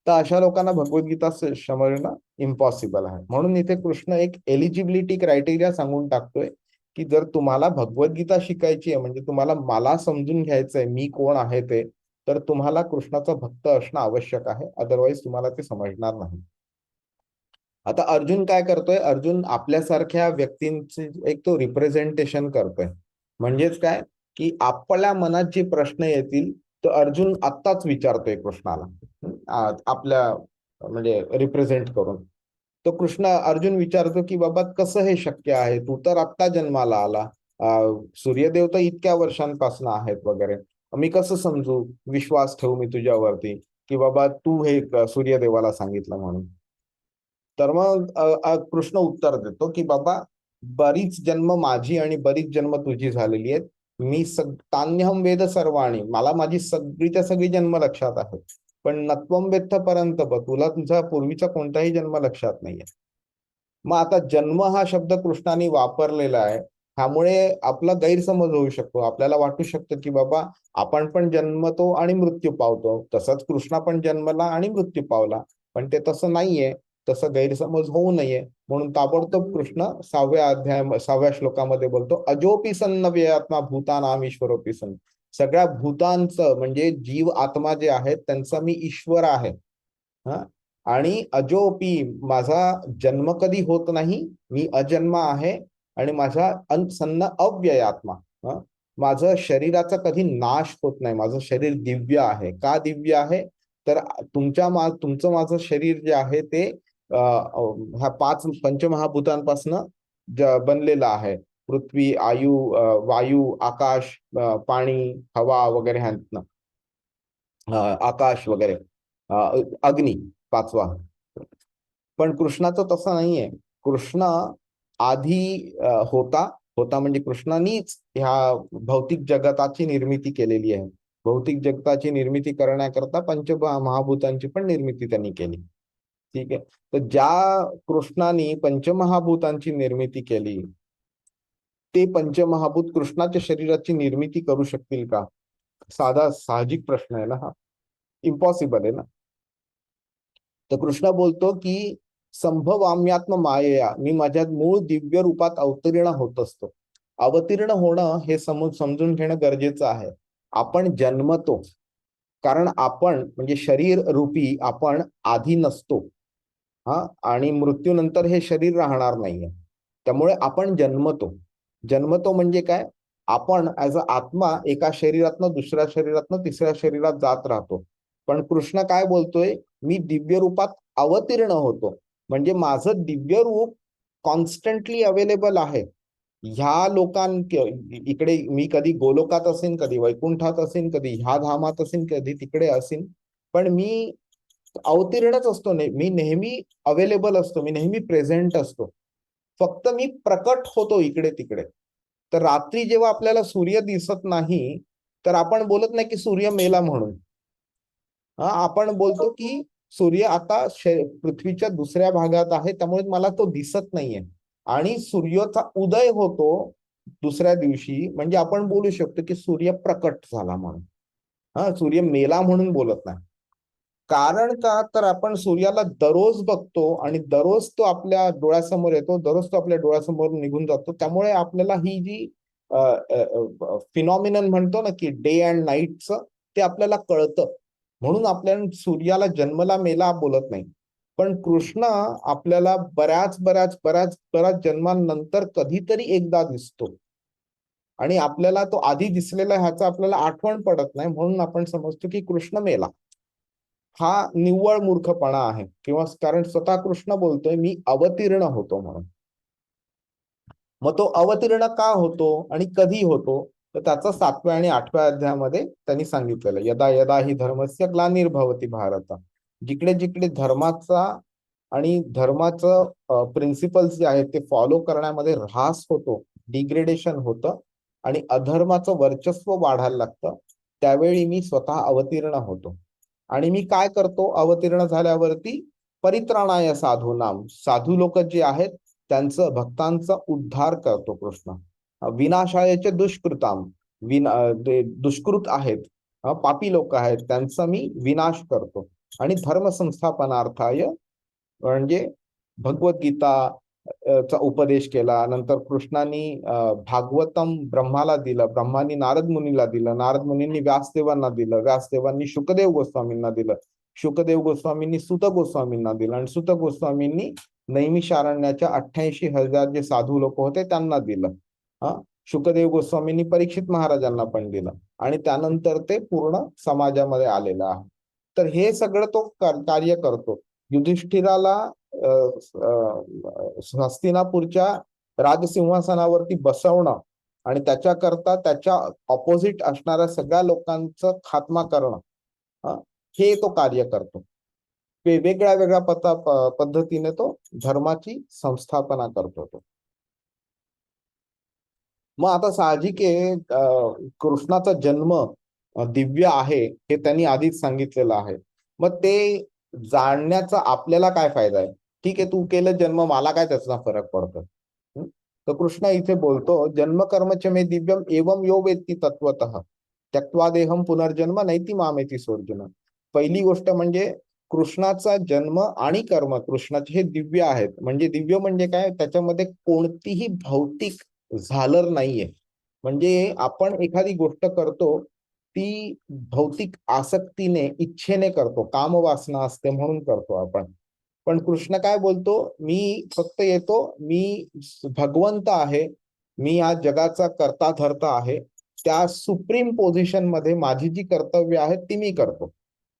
तर अशा लोकांना भगवद्गीता समजणं इम्पॉसिबल आहे. म्हणून इथे कृष्ण एक एलिजिबिलिटी क्रायटेरिया सांगून टाकतोय की जर तुम्हाला भगवद्गीता शिकायची आहे, म्हणजे तुम्हाला मला समजून घ्यायचंय मी कोण आहे ते, तर तुम्हाला कृष्णाचा भक्त असणं आवश्यक आहे, अदरवाईज तुम्हाला ते समजणार नाही. आता अर्जुन काय करतोय, अर्जुन आपल्यासारख्या व्यक्तींचे एक तो रिप्रेझेंटेशन करतोय. म्हणजेच काय की आपल्या मनात जे प्रश्न येतील तर अर्जुन आत्ताच विचारतोय कृष्णाला, आपल्या म्हणजे रिप्रेझेंट करून. तो अर्जुन विचारतो की बाबा कसं हे शक्य आहे, तू तर आत्ता जन्माला आला, सूर्यदेव तर इतक्या वर्षांपासून आहेत वगैरे, मी कसं समजू, विश्वास ठेवू मी तुझ्यावरती की बाबा तू हे सूर्यदेवाला सांगितलं म्हणून. तर मग कृष्ण उत्तर देतो की बाबा बरीच जन्म माझी आणि बरीच जन्म तुझी झालेली आहेत, मी तान्यहम वेद सर्वाणी, मला माझी सगळीच्या सगळी जन्म लक्षात आहेत, पण नत्वम वेत्थ पर्यंत तुला तुझा पूर्वीचा कोणताही जन्म लक्षात नाहीये. मग आता जन्म हा शब्द कृष्णाने वापरलेला आहे, त्यामुळे आपला गैरसमज होऊ शकतो. आपल्याला वाटू शकतं की बाबा आपण पण जन्मतो आणि मृत्यू पावतो, तसंच कृष्णा पण जन्मला आणि मृत्यू पावला, पण ते तसं नाहीये. तसं गैरसमज होऊ नये म्हणून ताबडतोब कृष्ण 6व्या श्लोकामध्ये बोलतो, अजोपी सन नव्येआत्मा भूतानाम ईश्वरोपी सन. सगळ्या भूतांचं म्हणजे जीव आत्मा जे आहेत त्यांचा मी ईश्वर आहे. हा, आणि अजोपी माझा जन्म कधी होत नाही, मी अजन्म आहे आणि माझा सन्न अव्ययात्मा, माझं शरीराचा कधी नाश होत नाही, माझं शरीर दिव्य आहे. का दिव्य आहे, तर तुमचं माझं शरीर जे आहे ते ह्या 5 पंचमहाभूतांपासून बनलेलं आहे. पृथ्वी, वायू, आकाश, पाणी, हवा वगैरे ह्यांतनं, आकाश वगैरे, अग्नी 5वा. पण कृष्णाचं तसं नाहीये. कृष्ण आधी होता म्हणजे कृष्णानीच ह्या भौतिक जगताची निर्मिती केलेली आहे. भौतिक जगताची निर्मिती करण्याकरता पंचमहाभूतांची पण निर्मिती त्यांनी केली. ठीक आहे, तर ज्या कृष्णाने पंचमहाभूतांची निर्मिती केली, ते पंचमहाभूत कृष्णाच्या शरीराची निर्मिती करू शकतील का? साहजिक प्रश्न आहे ना हा, इम्पॉसिबल आहे ना. तर कृष्ण बोलतो की संभवाम्यात्म मायेया, मी माझ्या मूळ दिव्य रूपात अवतीर्ण होत असतो. अवतीर्ण होणं हे समजून घेणं गरजेचं आहे. आपण जन्मतो, कारण आपण म्हणजे शरीर रूपी आपण आधी नसतो. आणि मृत्यूनंतर हे शरीर राहणार नाहीये. त्यामुळे आपण जन्मतो म्हणजे काय, आपण ऍज अ आत्मा एका शरीरातनं दुसऱ्या शरीरातनं तिसऱ्या शरीरात जात राहतो. पण कृष्ण काय बोलतोय, मी दिव्य रूपात अवतीर्ण होतो, म्हणजे माझं दिव्य रूप कॉन्स्टंटली अवेलेबल आहे. ह्या इकडे मी कधी गोलोकात असेन, कधी वैकुंठात असेन, कधी ह्या धामात असेन, कधी तिकडे असेन, पण मी अवतीर्णच असतो. मी नेहमी अवेलेबल असतो, मी नेहमी प्रेझेंट असतो. फक्त मी प्रकट होतो इकडे तिकडे. तर रात्री जेव्हा आपल्याला सूर्य दिसत नाही, तर आपण बोलत नाही की सूर्य मेला म्हणून. आपण बोलतो की सूर्य आता पृथ्वीच्या दुसऱ्या भागात आहे, त्यामुळे मला तो दिसत नाहीये. आणि सूर्याचा उदय होतो दुसऱ्या दिवशी, म्हणजे आपण बोलू शकतो की सूर्य प्रकट झाला म्हणून. सूर्य मेला म्हणून बोलत नाही. कारण का, तर आपण सूर्याला दररोज बघतो आणि दररोज तो आपल्या डोळ्यासमोर येतो, दररोज तो आपल्या डोळ्यासमोर निघून जातो. त्यामुळे आपल्याला ही जी फिनॉमिनन म्हणतो ना की डे अँड नाईटचं, ते आपल्याला कळतं. म्हणून आपल्याला सूर्याला जन्मला मेला बोलत नाही. पण कृष्ण आपल्याला बऱ्याच जन्मांनंतर कधीतरी एकदा दिसतो, आणि आपल्याला तो आधी दिसलेला ह्याचा आपल्याला आठवण पडत नाही, म्हणून आपण समजतो की कृष्ण मेला. हा निव्वळ मूर्खपणा आहे, किंवा कारण स्वतः कृष्ण बोलतोय मी अवतीर्ण होतो म्हणून. मग तो अवतीर्ण का होतो आणि कधी होतो, तर त्याचा 7व्या आणि 8व्या अध्यायामध्ये त्यांनी सांगितलेलं, यदा यदा ही धर्मस्य ग्लानिर्भवति भारत. जिकडे जिकडे धर्माचं प्रिन्सिपल्स जे आहेत ते फॉलो करण्यामध्ये ऱ्हास होतो, डिग्रेडेशन होतं, आणि अधर्माचं वर्चस्व वाढायला लागतं, त्यावेळी मी स्वतः अवतीर्ण होतो. आणि मी काय करतो अवतीर्ण झाल्यावरती, परित्राणाय साधूनाम, साधू लोक जे आहेत त्यांचं, भक्तांचा उद्धार करतो कृष्ण. विनाशायचे दुष्कृताम, दुष्कृत आहेत, पापी लोक आहेत, त्यांचा मी विनाश करतो. आणि धर्म संस्थापनार्थाय, म्हणजे भगवद्गीता चा उपदेश केला. नंतर कृष्णांनी भागवतम ब्रह्माला दिलं, ब्रह्मांनी नारद मुनीला दिलं, नारद मुनींनी व्यासदेवांना दिलं, व्यासदेवांनी शुकदेव गोस्वामींना दिलं, शुकदेव गोस्वामींनी सुत गोस्वामींना दिलं, आणि सुत गोस्वामींनी नैमिषारण्याच्या 88,000 जे साधू लोक होते त्यांना दिलं. शुकदेव गोस्वामींनी परीक्षित महाराजांना पण दिलं, आणि त्यानंतर ते पूर्ण समाजामध्ये आलेलं आहे. तर हे सगळं तो कार्य करतो. युधिष्ठिराला हस्तिनापूरच्या राजसिंहासनावरती बसवणं आणि त्याच्याकरता त्याच्या ऑपोजिट असणाऱ्या सगळ्या लोकांचं खात्मा करणं, हे तो कार्य करतो. वेगळ्या पद्धतीने तो धर्माची संस्थापना करतो तो. मग आता साहजिक आहे, कृष्णाचा जन्म दिव्य आहे हे त्यांनी आधीच सांगितलेलं आहे. मग ते जाणण्याचा आपल्याला काय फायदा आहे? ठीक आहे, तू केलं जन्म, मला काय त्याचा फरक पडतो? तर कृष्ण इथे बोलतो, जन्म कर्मच मे दिव्यम एवं यो वेत्ती तत्वतः त्यक्त्वा देहम पुनर्जन्म नैति मामेति सोर्जुन. पहिली गोष्ट म्हणजे कृष्णाचा जन्म आणि कर्म कृष्णाचे हे दिव्य आहेत. म्हणजे दिव्य म्हणजे काय, त्याच्यामध्ये कोणतीही भौतिक झालर नाहीये. म्हणजे आपण एखादी गोष्ट करतो ती भौतिक आसक्तीने, इच्छेने करतो, कामवासना असते म्हणून करतो आपण. पण कृष्ण काय बोलतो, मी फक्त येतो, मी भगवंत आहे, मी या जगाचा कर्ता धर्ता आहे, त्या सुप्रीम पोझिशन मध्ये माझी जी कर्तव्य आहेत ती मी करतो.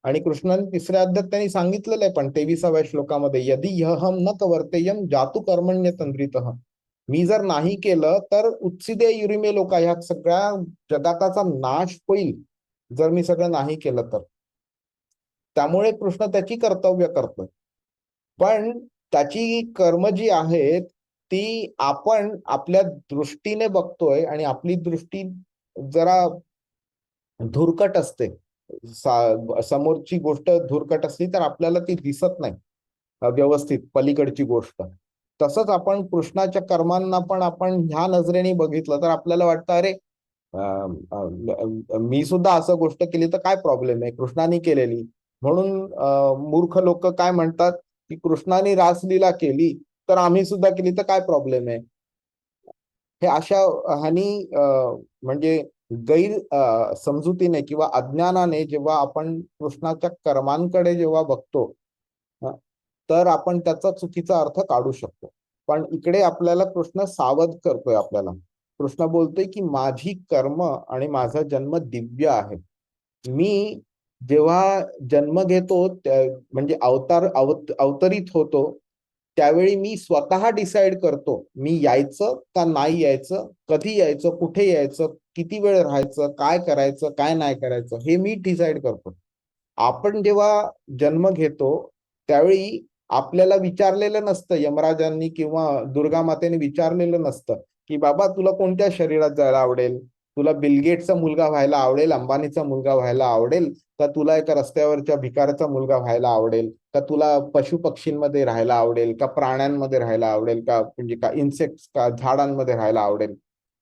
आणि कृष्णाने 3ऱ्या अध्यायात त्यांनी सांगितलेलं आहे, पण 23व्या श्लोकामध्ये, यदि ह्यहम न कवर्तेयम जातु कर्मण्य तंद्रितः, मी जर नाही केलं तर उत्सिदे युरिमे लोका, ह्या सगळ्या जगाचा नाश होईल जर मी सगळं नाही केलं तर. त्यामुळे कृष्ण त्याची कर्तव्य करतोय. पण त्याची कर्म जी आहेत ती आपण आपल्या दृष्टीने बघतोय, आणि आपली दृष्टी जरा धुरकट असते. समोरची गोष्ट धुरकट असली तर आपल्याला ती दिसत नाही व्यवस्थित पलीकडची गोष्ट. तसंच आपण कृष्णाच्या कर्मांना पण आपण ह्या नजरेने बघितलं तर आपल्याला वाटतं, अरे मी सुद्धा असं गोष्ट केली तर काय प्रॉब्लेम आहे, कृष्णाने केलेली. म्हणून मूर्ख लोक काय म्हणतात की कृष्णाने रासलीला केली तर आम्ही सुद्धा केली तर काय प्रॉब्लेम आहे. हे अशा ह्यानी म्हणजे गैर समजुतीने किंवा अज्ञानाने जेव्हा आपण कृष्णाच्या कर्मांकडे जेव्हा बघतो, हं, तर आपण त्याचा चुकीचा अर्थ काढू शकतो. पण इकडे आपल्याला कृष्ण सावध करतोय आपल्याला. कृष्ण बोलतोय की माझी कर्म आणि माझा जन्म दिव्य आहे. मी जेव्हा जन्म घेतो म्हणजे अवतरित होतो, त्यावेळी मी स्वतः डिसाईड करतो मी यायचं का नाही यायचं, कधी यायचं, कुठे यायचं, किती वेळ राहायचं, काय करायचं, काय नाही करायचं, हे मी डिसाईड करतो. आपण जेव्हा जन्म घेतो त्यावेळी आपल्याला विचारलेलं नसतं, यमराजांनी किंवा दुर्गा मातेने विचारलेलं नसतं की बाबा तुला कोणत्या शरीरात जायला आवडेल, तुला बिल गेट्सचा मुलगा व्हायला आवडेल, अंबानीचा मुलगा व्हायला आवडेल, का तुला एका रस्त्यावरच्या भिकाऱ्याचा मुलगा व्हायला आवडेल, का तुला पशु पक्षींमध्ये राहायला आवडेल, का प्राण्यांमध्ये राहायला आवडेल, का म्हणजे का इन्सेक्ट्स का झाडांमध्ये राहायला आवडेल,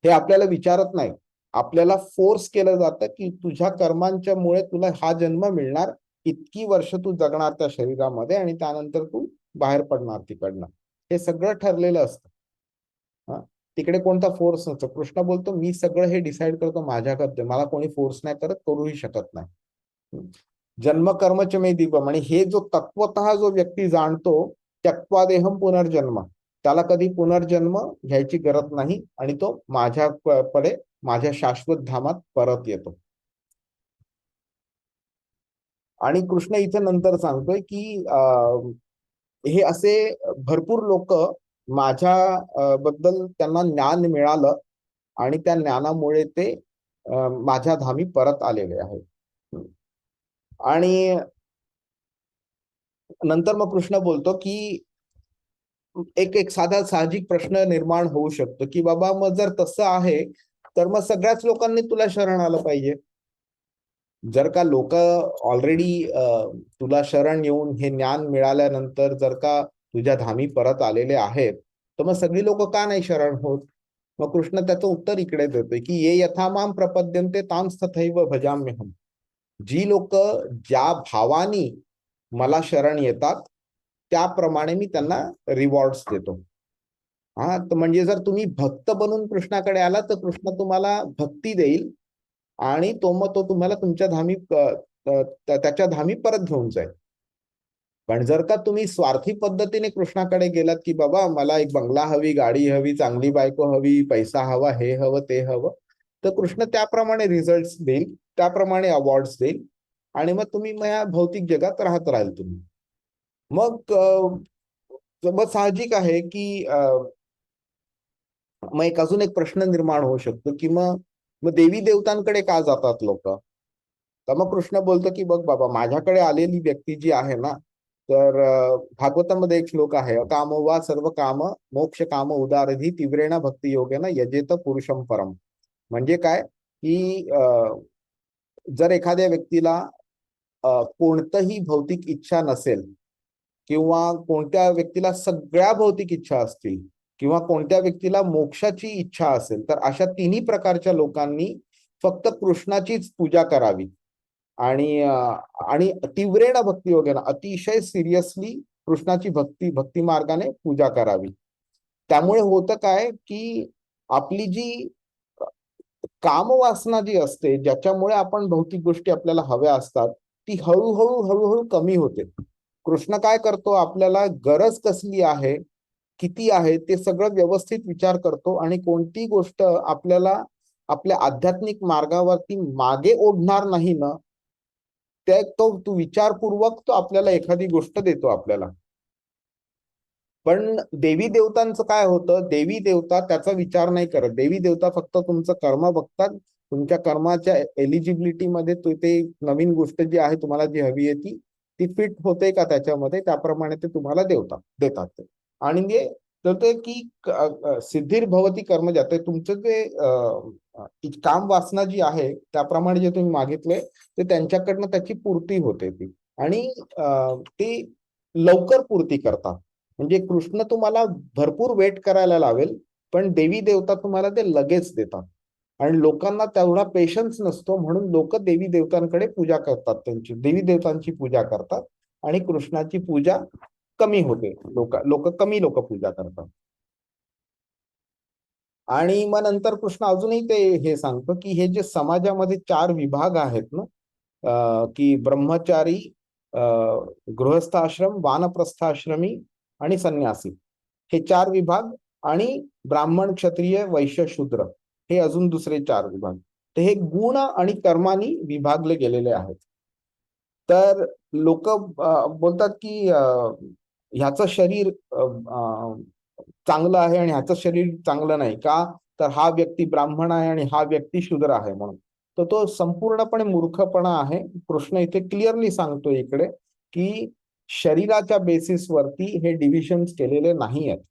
हे आपल्याला विचारत नाही. आपल्याला फोर्स केलं जातं की तुझ्या कर्मांच्या मुळे तुला हा जन्म मिळणार, इतकी वर्ष तू जगणार त्या शरीरामध्ये आणि त्यानंतर तू बाहेर पडणार तिकडनं. हे सगळं ठरलेलं असतं. हा, तिकडे कोणता फोर्स नसतो. कृष्ण बोलतो मी सगळं हे डिसाईड करतो माझ्याकडे, मला कोणी फोर्स नाही करत, करूही शकत नाही. जन्म कर्मच मे दिव्यम, आणि हे जो तत्वतः जो व्यक्ती जाणतो, त्यक्त्वा देहम पुनर्जन्म, त्याला कधी पुनर्जन्म घ्यायची गरज नाही आणि तो माझ्याकडे माझ्या शाश्वत धामात परत येतो. आणि कृष्ण इथे नंतर सांगतोय की हे असे भरपूर लोक माझ्या बद्दल त्यांना ज्ञान मिळालं आणि त्या ज्ञानामुळे ते माझ्या धामी परत आलेले आहेत. आणि नंतर मग कृष्ण बोलतो की एक साधा साहजिक प्रश्न निर्माण होऊ शकतो की बाबा मग जर तसं आहे तर मग सगळ्याच लोकांनी तुला शरण आलं पाहिजे. जर का लोक ऑलरेडी तुला शरण येऊन हे ज्ञान मिळाल्यानंतर जर का तुझ्या धामी परत आलेले आहेत, तर मग सगळी लोक का नाही शरण होत? मग कृष्ण त्याचं उत्तर इकडे देतोय की ये यथा माम प्रपद्यन्ते तां तथैव भजाम्यहम. जी लोक ज्या भावानी मला शरण येतात त्याप्रमाणे मी त्यांना रिवॉर्ड्स देतो. हा, तर म्हणजे जर तुम्ही भक्त बनून कृष्णाकडे आला तर कृष्ण तुम्हाला भक्ती देईल आणि तो तुम्हाला तुमच्या धामी त्याच्या धामी परत घेऊन जाईल. पण जर का तुम्ही स्वार्थी पद्धतीने कृष्णाकडे गेलात की बाबा मला एक बंगला हवी, गाडी हवी, चांगली बायको हवी, पैसा हवा, हे हवं ते हवं, तर कृष्ण त्याप्रमाणे रिझल्ट देईल, त्याप्रमाणे अवॉर्ड्स देईल आणि मग तुम्ही मग या भौतिक जगात राहत राहाल तुम्ही. मग साहजिक आहे की मग अजून एक प्रश्न निर्माण होऊ शकतो की मग मग देवी देवतांकडे का जातात लोक? तर मग कृष्ण बोलतो की बघ बाबा, माझ्याकडे आलेली व्यक्ती जी आहे ना, तर भागवतामध्ये एक श्लोक आहे, कामो वा सर्व काम मोक्ष काम उदारधी तीव्रेण भक्ती योगेन यजेत पुरुषम परम. म्हणजे काय की जर एखाद्या व्यक्तीला कोणतंही भौतिक इच्छा नसेल किंवा कोणत्या व्यक्तीला सगळ्या भौतिक इच्छा असतील किंवा कोणत्या व्यक्तीला मोक्षाची इच्छा असेल, तर अशा तिन्ही प्रकारच्या लोकांनी फक्त कृष्णाचीच पूजा करावी आणि तीव्रेण भक्ती योगेन अतिशय सिरियसली कृष्णाची भक्ती मार्गाने पूजा करावी. त्यामुळे होतं काय की आपली जी कामवासना जी असते, ज्याच्यामुळे आपण भौतिक गोष्टी आपल्याला हव्या असतात, ती हळूहळू कमी होते. कृष्ण काय करतो, आपल्याला गरज कसली आहे, किती आहे, ते सगळं व्यवस्थित विचार करतो आणि कोणती गोष्ट आपल्याला आपल्या आध्यात्मिक मार्गावरती मागे ओढणार नाही ना, तो विचारपूर्वक तो आपल्याला एखादी गोष्ट देतो आपल्याला. पण देवी देवतांचं काय होतं, देवी देवता त्याचा विचार नाही करत. देवी देवता फक्त तुमचं कर्म बघतात, तुमच्या कर्माच्या एलिजिबिलिटी मध्ये ते नवीन गोष्ट जी आहे तुम्हाला जी हवी आहे ती फिट होते का त्याच्यामध्ये, त्याप्रमाणे ते तुम्हाला देतात ते. आणि ते की सिद्धिर्भवती कर्म जाते, तुमचं जे काम वासना जी आहे त्याप्रमाणे जे तुम्ही मागितले ते त्यांच्याकडनं त्याची पूर्ती होते ती, आणि ती लवकर पूर्ती करतात. म्हणजे कृष्ण तुम्हाला भरपूर वेट करायला लावेल, पण देवी देवता तुम्हाला ते लगेच देतात. आणि लोकांना तेवढा पेशन्स नसतो, म्हणून लोक देवी देवतांकडे पूजा करतात, त्यांची देवी देवतांची पूजा करतात आणि कृष्णाची पूजा कमी होते. लोक पूजा करतात. आणि मग नंतर कृष्ण अजूनही ते हे सांगतो की हे जे समाजामध्ये 4 विभाग आहेत ना, की ब्रह्मचारी, गृहस्थाश्रम, वानप्रस्थाश्रमी आणि संन्यासी, हे 4 विभाग, आणि ब्राह्मण, क्षत्रिय, वैश्य, शूद्र, हे अजून दुसरे 4 विभाग. तर हे गुण आणि कर्मानी विभागले गेलेले आहेत. तर लोक बोलतात की ह्याचं शरीर चांगलं आहे आणि ह्याचं शरीर चांगलं नाही का, तर हा व्यक्ती ब्राह्मण आहे आणि हा व्यक्ती शूद्र आहे म्हणून. तर तो संपूर्णपणे मूर्खपणा आहे. कृष्ण इथे क्लिअरली सांगतो इकडे की शरीराच्या बेसिसवरती हे डिव्हिजन्स केलेले नाही आहेत.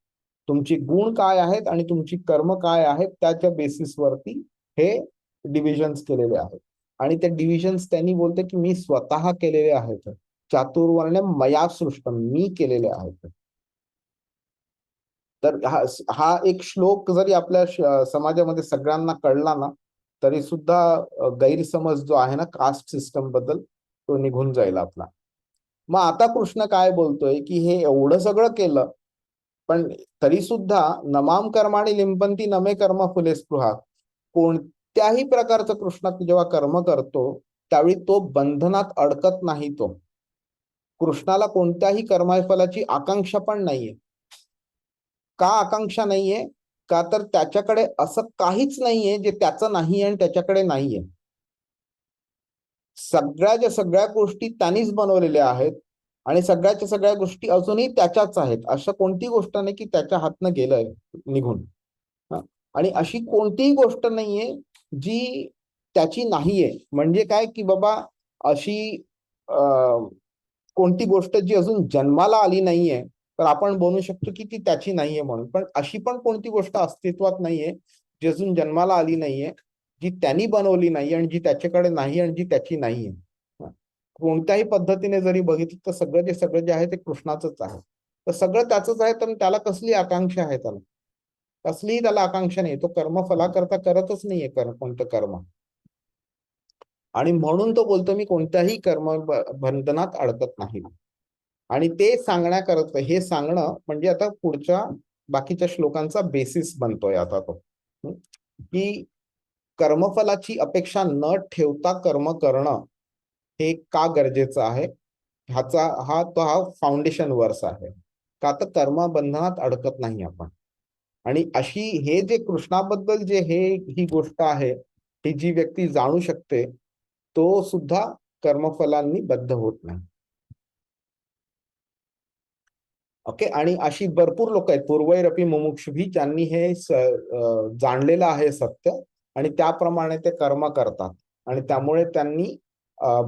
तुमची गुण काय आहेत आणि तुमची कर्म काय आहेत त्याच्या बेसिसवरती हे डिव्हिजन्स केलेले आहेत. आणि ते डिव्हिजन्स त्यांनी बोलते की मी स्वतः केलेले आहेत. चातुर्वर्ण्य मया सृष्टम, मी केलेले आहेत. तर हा एक श्लोक जरी आपल्या समाजामध्ये सगळ्यांना कळला ना, तरी सुद्धा गैरसमज जो आहे ना कास्ट सिस्टम बद्दल, तो निघून जाईल आपला. मग आता कृष्ण काय बोलतोय की हे एवढं सगळं केलं, पण तरी सुद्धा नमाम कर्माणि लिंपंती नमे कर्म फुले स्पृहा, कोणत्याही प्रकारचं कृष्ण जेव्हा कर्म करतो त्यावेळी तो बंधनात अडकत नाही. तो कृष्णाला कोणत्याही कर्मफलाची आकांक्षा पण नाहीये. का आकांक्षा नाहीये? का तर त्याच्याकडे असं काहीच नाहीये जे त्याचं नाही आणि त्याच्याकडे नाहीये. सगळ्याच्या सगळ्या गोष्टी त्यांनीच बनवलेल्या आहेत आणि सगळ्याच्या सगळ्या गोष्टी अजूनही त्याच्याच आहेत. असं कोणती गोष्ट नाही की त्याच्या हातनं गेलंय निघून. आणि अशी कोणतीही गोष्ट नाहीये जी त्याची नाहीये. म्हणजे काय की बाबा अशी कोणती गोष्ट जी अजून जन्माला आली नाहीये तर आपण बोलू शकतो की ती त्याची नाहीये म्हणून. पण अशी पण कोणती गोष्ट अस्तित्वात नाहीये जी अजून जन्माला आली नाहीये, जी त्यांनी बनवली नाही आणि जी त्याच्याकडे नाही आणि जी त्याची नाहीये. कोणत्याही पद्धतीने जरी बघितलं तर सगळं जे आहे ते कृष्णाचंच आहे. तर सगळं त्याचंच आहे, तर त्याला कसली आकांक्षा आहे? त्याला कसलीही त्याला आकांक्षा नाही. तो कर्मफलाकरता करतच नाहीये कोणतं कर्म. आणि म्हणून तो बोलतो मी कोणत्याही कर्म बंधनात अडकत नाही. आणि ते सांगण्याकरता हे सांगणं म्हणजे आता पुढच्या बाकीच्या श्लोकांचा बेसिस बनतोय आता तो, की कर्मफलाची अपेक्षा न ठेवता कर्म करणं हे का गरजेचं आहे. हा फाउंडेशन वर्स आहे. का तर कर्म बंधनात अडकत नाही आपण. आणि अशी हे जे कृष्णाबद्दल जे ही गोष्ट आहे, ही जी व्यक्ती जाणू शकते तो सुद्धा कर्मफलांनी बद्ध होत नाही. ओके. आणि अशी भरपूर लोक आहेत पूर्वैरपी मुमुक्षुभी, ज्यांनी हे जाणलेलं आहे सत्य आणि त्याप्रमाणे ते कर्म करतात आणि त्यामुळे त्यांनी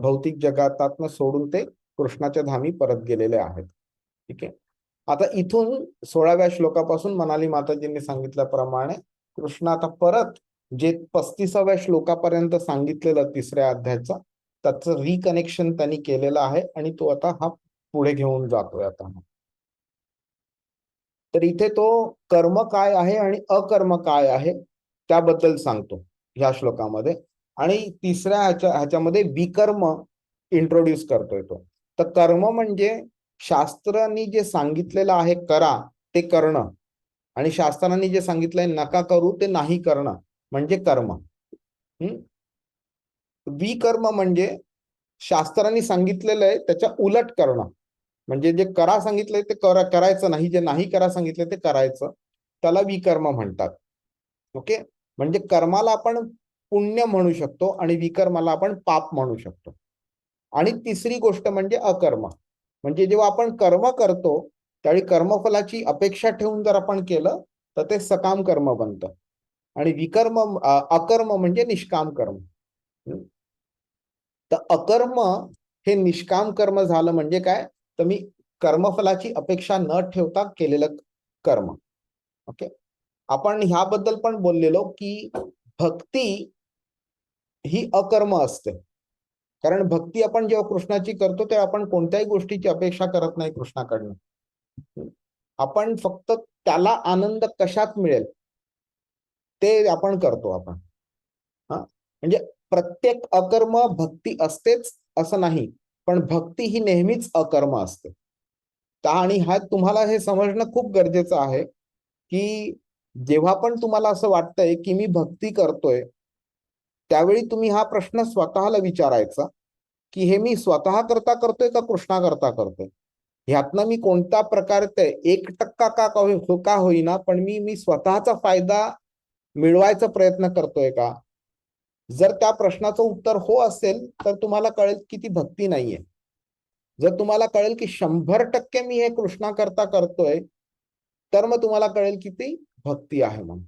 भौतिक जगातातनं सोडून ते कृष्णाच्या धामी परत गेलेले आहेत. ठीक आहे. आता इथून 16व्या श्लोकापासून मनाली माताजींनी सांगितल्याप्रमाणे कृष्ण आता परत जे 35व्या श्लोकापर्यंत सांगितलेलं 3ऱ्या अध्यायाचा त्याचं रिकनेक्शन त्यांनी केलेलं आहे आणि तो आता हा पुढे घेऊन जातोय आता. तर इथे तो कर्म काय आहे आणि अकर्म काय आहे त्याबद्दल सांगतो ह्या श्लोकामध्ये. आणि 3ऱ्या ह्याच्यामध्ये विकर्म इंट्रोड्यूस करतोय तो. तर कर्म म्हणजे शास्त्रांनी जे सांगितलेलं आहे करा ते करणं, आणि शास्त्रांनी जे सांगितलंय नका करू ते नाही करणं म्हणजे कर्म. विकर्म म्हणजे शास्त्रांनी सांगितलेलं आहे त्याच्या उलट करणं. म्हणजे जे करा सांगितलंय ते करायचं नाही, जे नाही करा सांगितलंय ते करायचं, त्याला विकर्म म्हणतात. ओके. म्हणजे कर्माला आपण पुण्य म्हणू शकतो आणि विकर्माला आपण पाप म्हणू शकतो. आणि 3री गोष्ट म्हणजे अकर्म. म्हणजे जेव्हा आपण कर्म करतो त्यावेळी कर्मफलाची अपेक्षा ठेवून जर आपण केलं तर ते सकाम कर्म बनतं. आणि अकर्म म्हणजे निष्काम कर्म. तर अकर्म हे निष्काम कर्म झालं म्हणजे काय, तर मी कर्मफलाची अपेक्षा न ठेवता केलेलं कर्म. ओके. आपण ह्याबद्दल पण बोललेलो की भक्ती ही अकर्म असते. कारण भक्ती आपण जेव्हा कृष्णाची करतो तेव्हा आपण कोणत्याही गोष्टीची अपेक्षा करत नाही कृष्णाकडनं. आपण फक्त त्याला आनंद कशात मिळेल ते आपण करतो आपण. म्हणजे प्रत्येक अकर्म भक्ती असतेच असं नाही, पण भक्ती ही नेहमीच अकर्म असते. आणि तुम्हाला हे समजणं खूप गरजेचं आहे की जेव्हा पण तुम्हाला असं वाटतंय की मी भक्ती करतोय, त्यावेळी तुम्ही हा प्रश्न स्वतःला विचारायचा की हे मी स्वतः करता करतोय का कृष्णा करता करतोय. ह्यातनं मी कोणत्या प्रकारचे 1% का होईना, पण मी स्वतःचा फायदा मिळवायचा प्रयत्न करतोय का. जर त्या प्रश्नाचं उत्तर हो असेल तर तुम्हाला कळेल की ती भक्ती नाहीये. जर तुम्हाला कळेल की 100% मी हे कृष्णा करता करतोय, तर मग तुम्हाला कळेल की ती भक्ती आहे म्हणून.